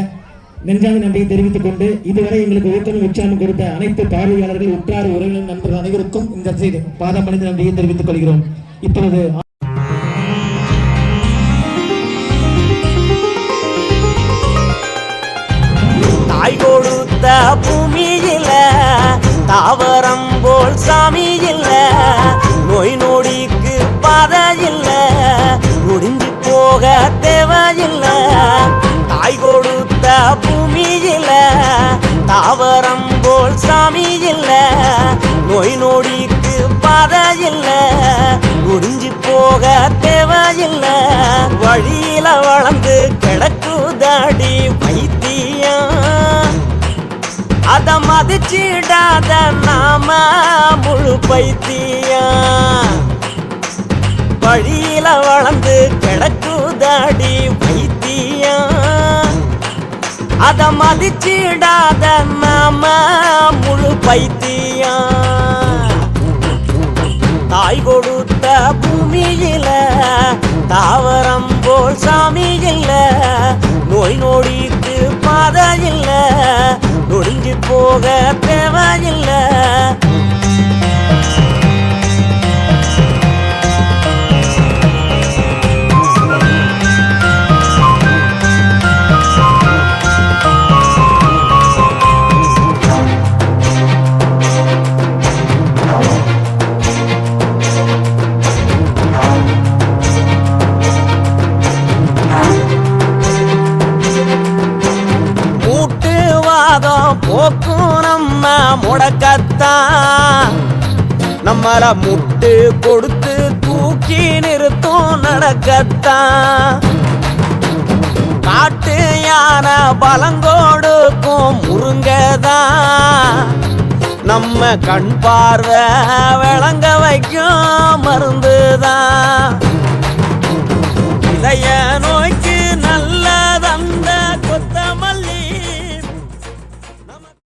நெஞ்சாங்க நன்றியை தெரிவித்துக் கொண்டு இதுவரை எங்களுக்கு ஊக்கமும் உற்சாகம் கொடுத்த அனைத்து பார்வையாளர்கள் உற்றார் உறவினர் நண்பர்கள் அனைவருக்கும் இந்த பாதம் பணிந்து நன்றியை தெரிவித்துக் கொள்கிறோம். இப்பொழுது தாய் கொடுத்த பூமியில தாவரம் போல் சாமி இல்ல, நோய் நொடிக்கு பாதை இல்ல, முடிஞ்சு போக தேவையில்ல. தாய் கொடுத்த பூமியில தாவரம் போல் சாமி இல்ல, நோய் நொடிக்கு பாதை இல்ல, முடிஞ்சு போக தேவையில்ல. வழியில வளர்ந்து கிடக்குதாடி வைத்தியம், அத மதிச்சிடாத நாம முழு பைத்தியம். வழியில வளர்ந்து கிடக்குதாடி வைத்தியம், அத மதிச்சிடாத நாம முழு பைத்தியம். தாய் கொடுத்த பூமியில தாவரம் போல் சாமி இல்ல, நோய் நொடிக்கு பாதை இல்ல, நொடிஞ்சு போக தேவையில்ல. போக்கும் நம்ம முடக்கத்தான், நம்மள முட்டு கொடுத்து தூக்கி நிறுத்தும் நடக்கத்தான். காட்டு யானை பலங்கோடுக்கும் முருங்கதான், நம்ம கண் பார்வை விளங்க வைக்கும் மருந்துதான்.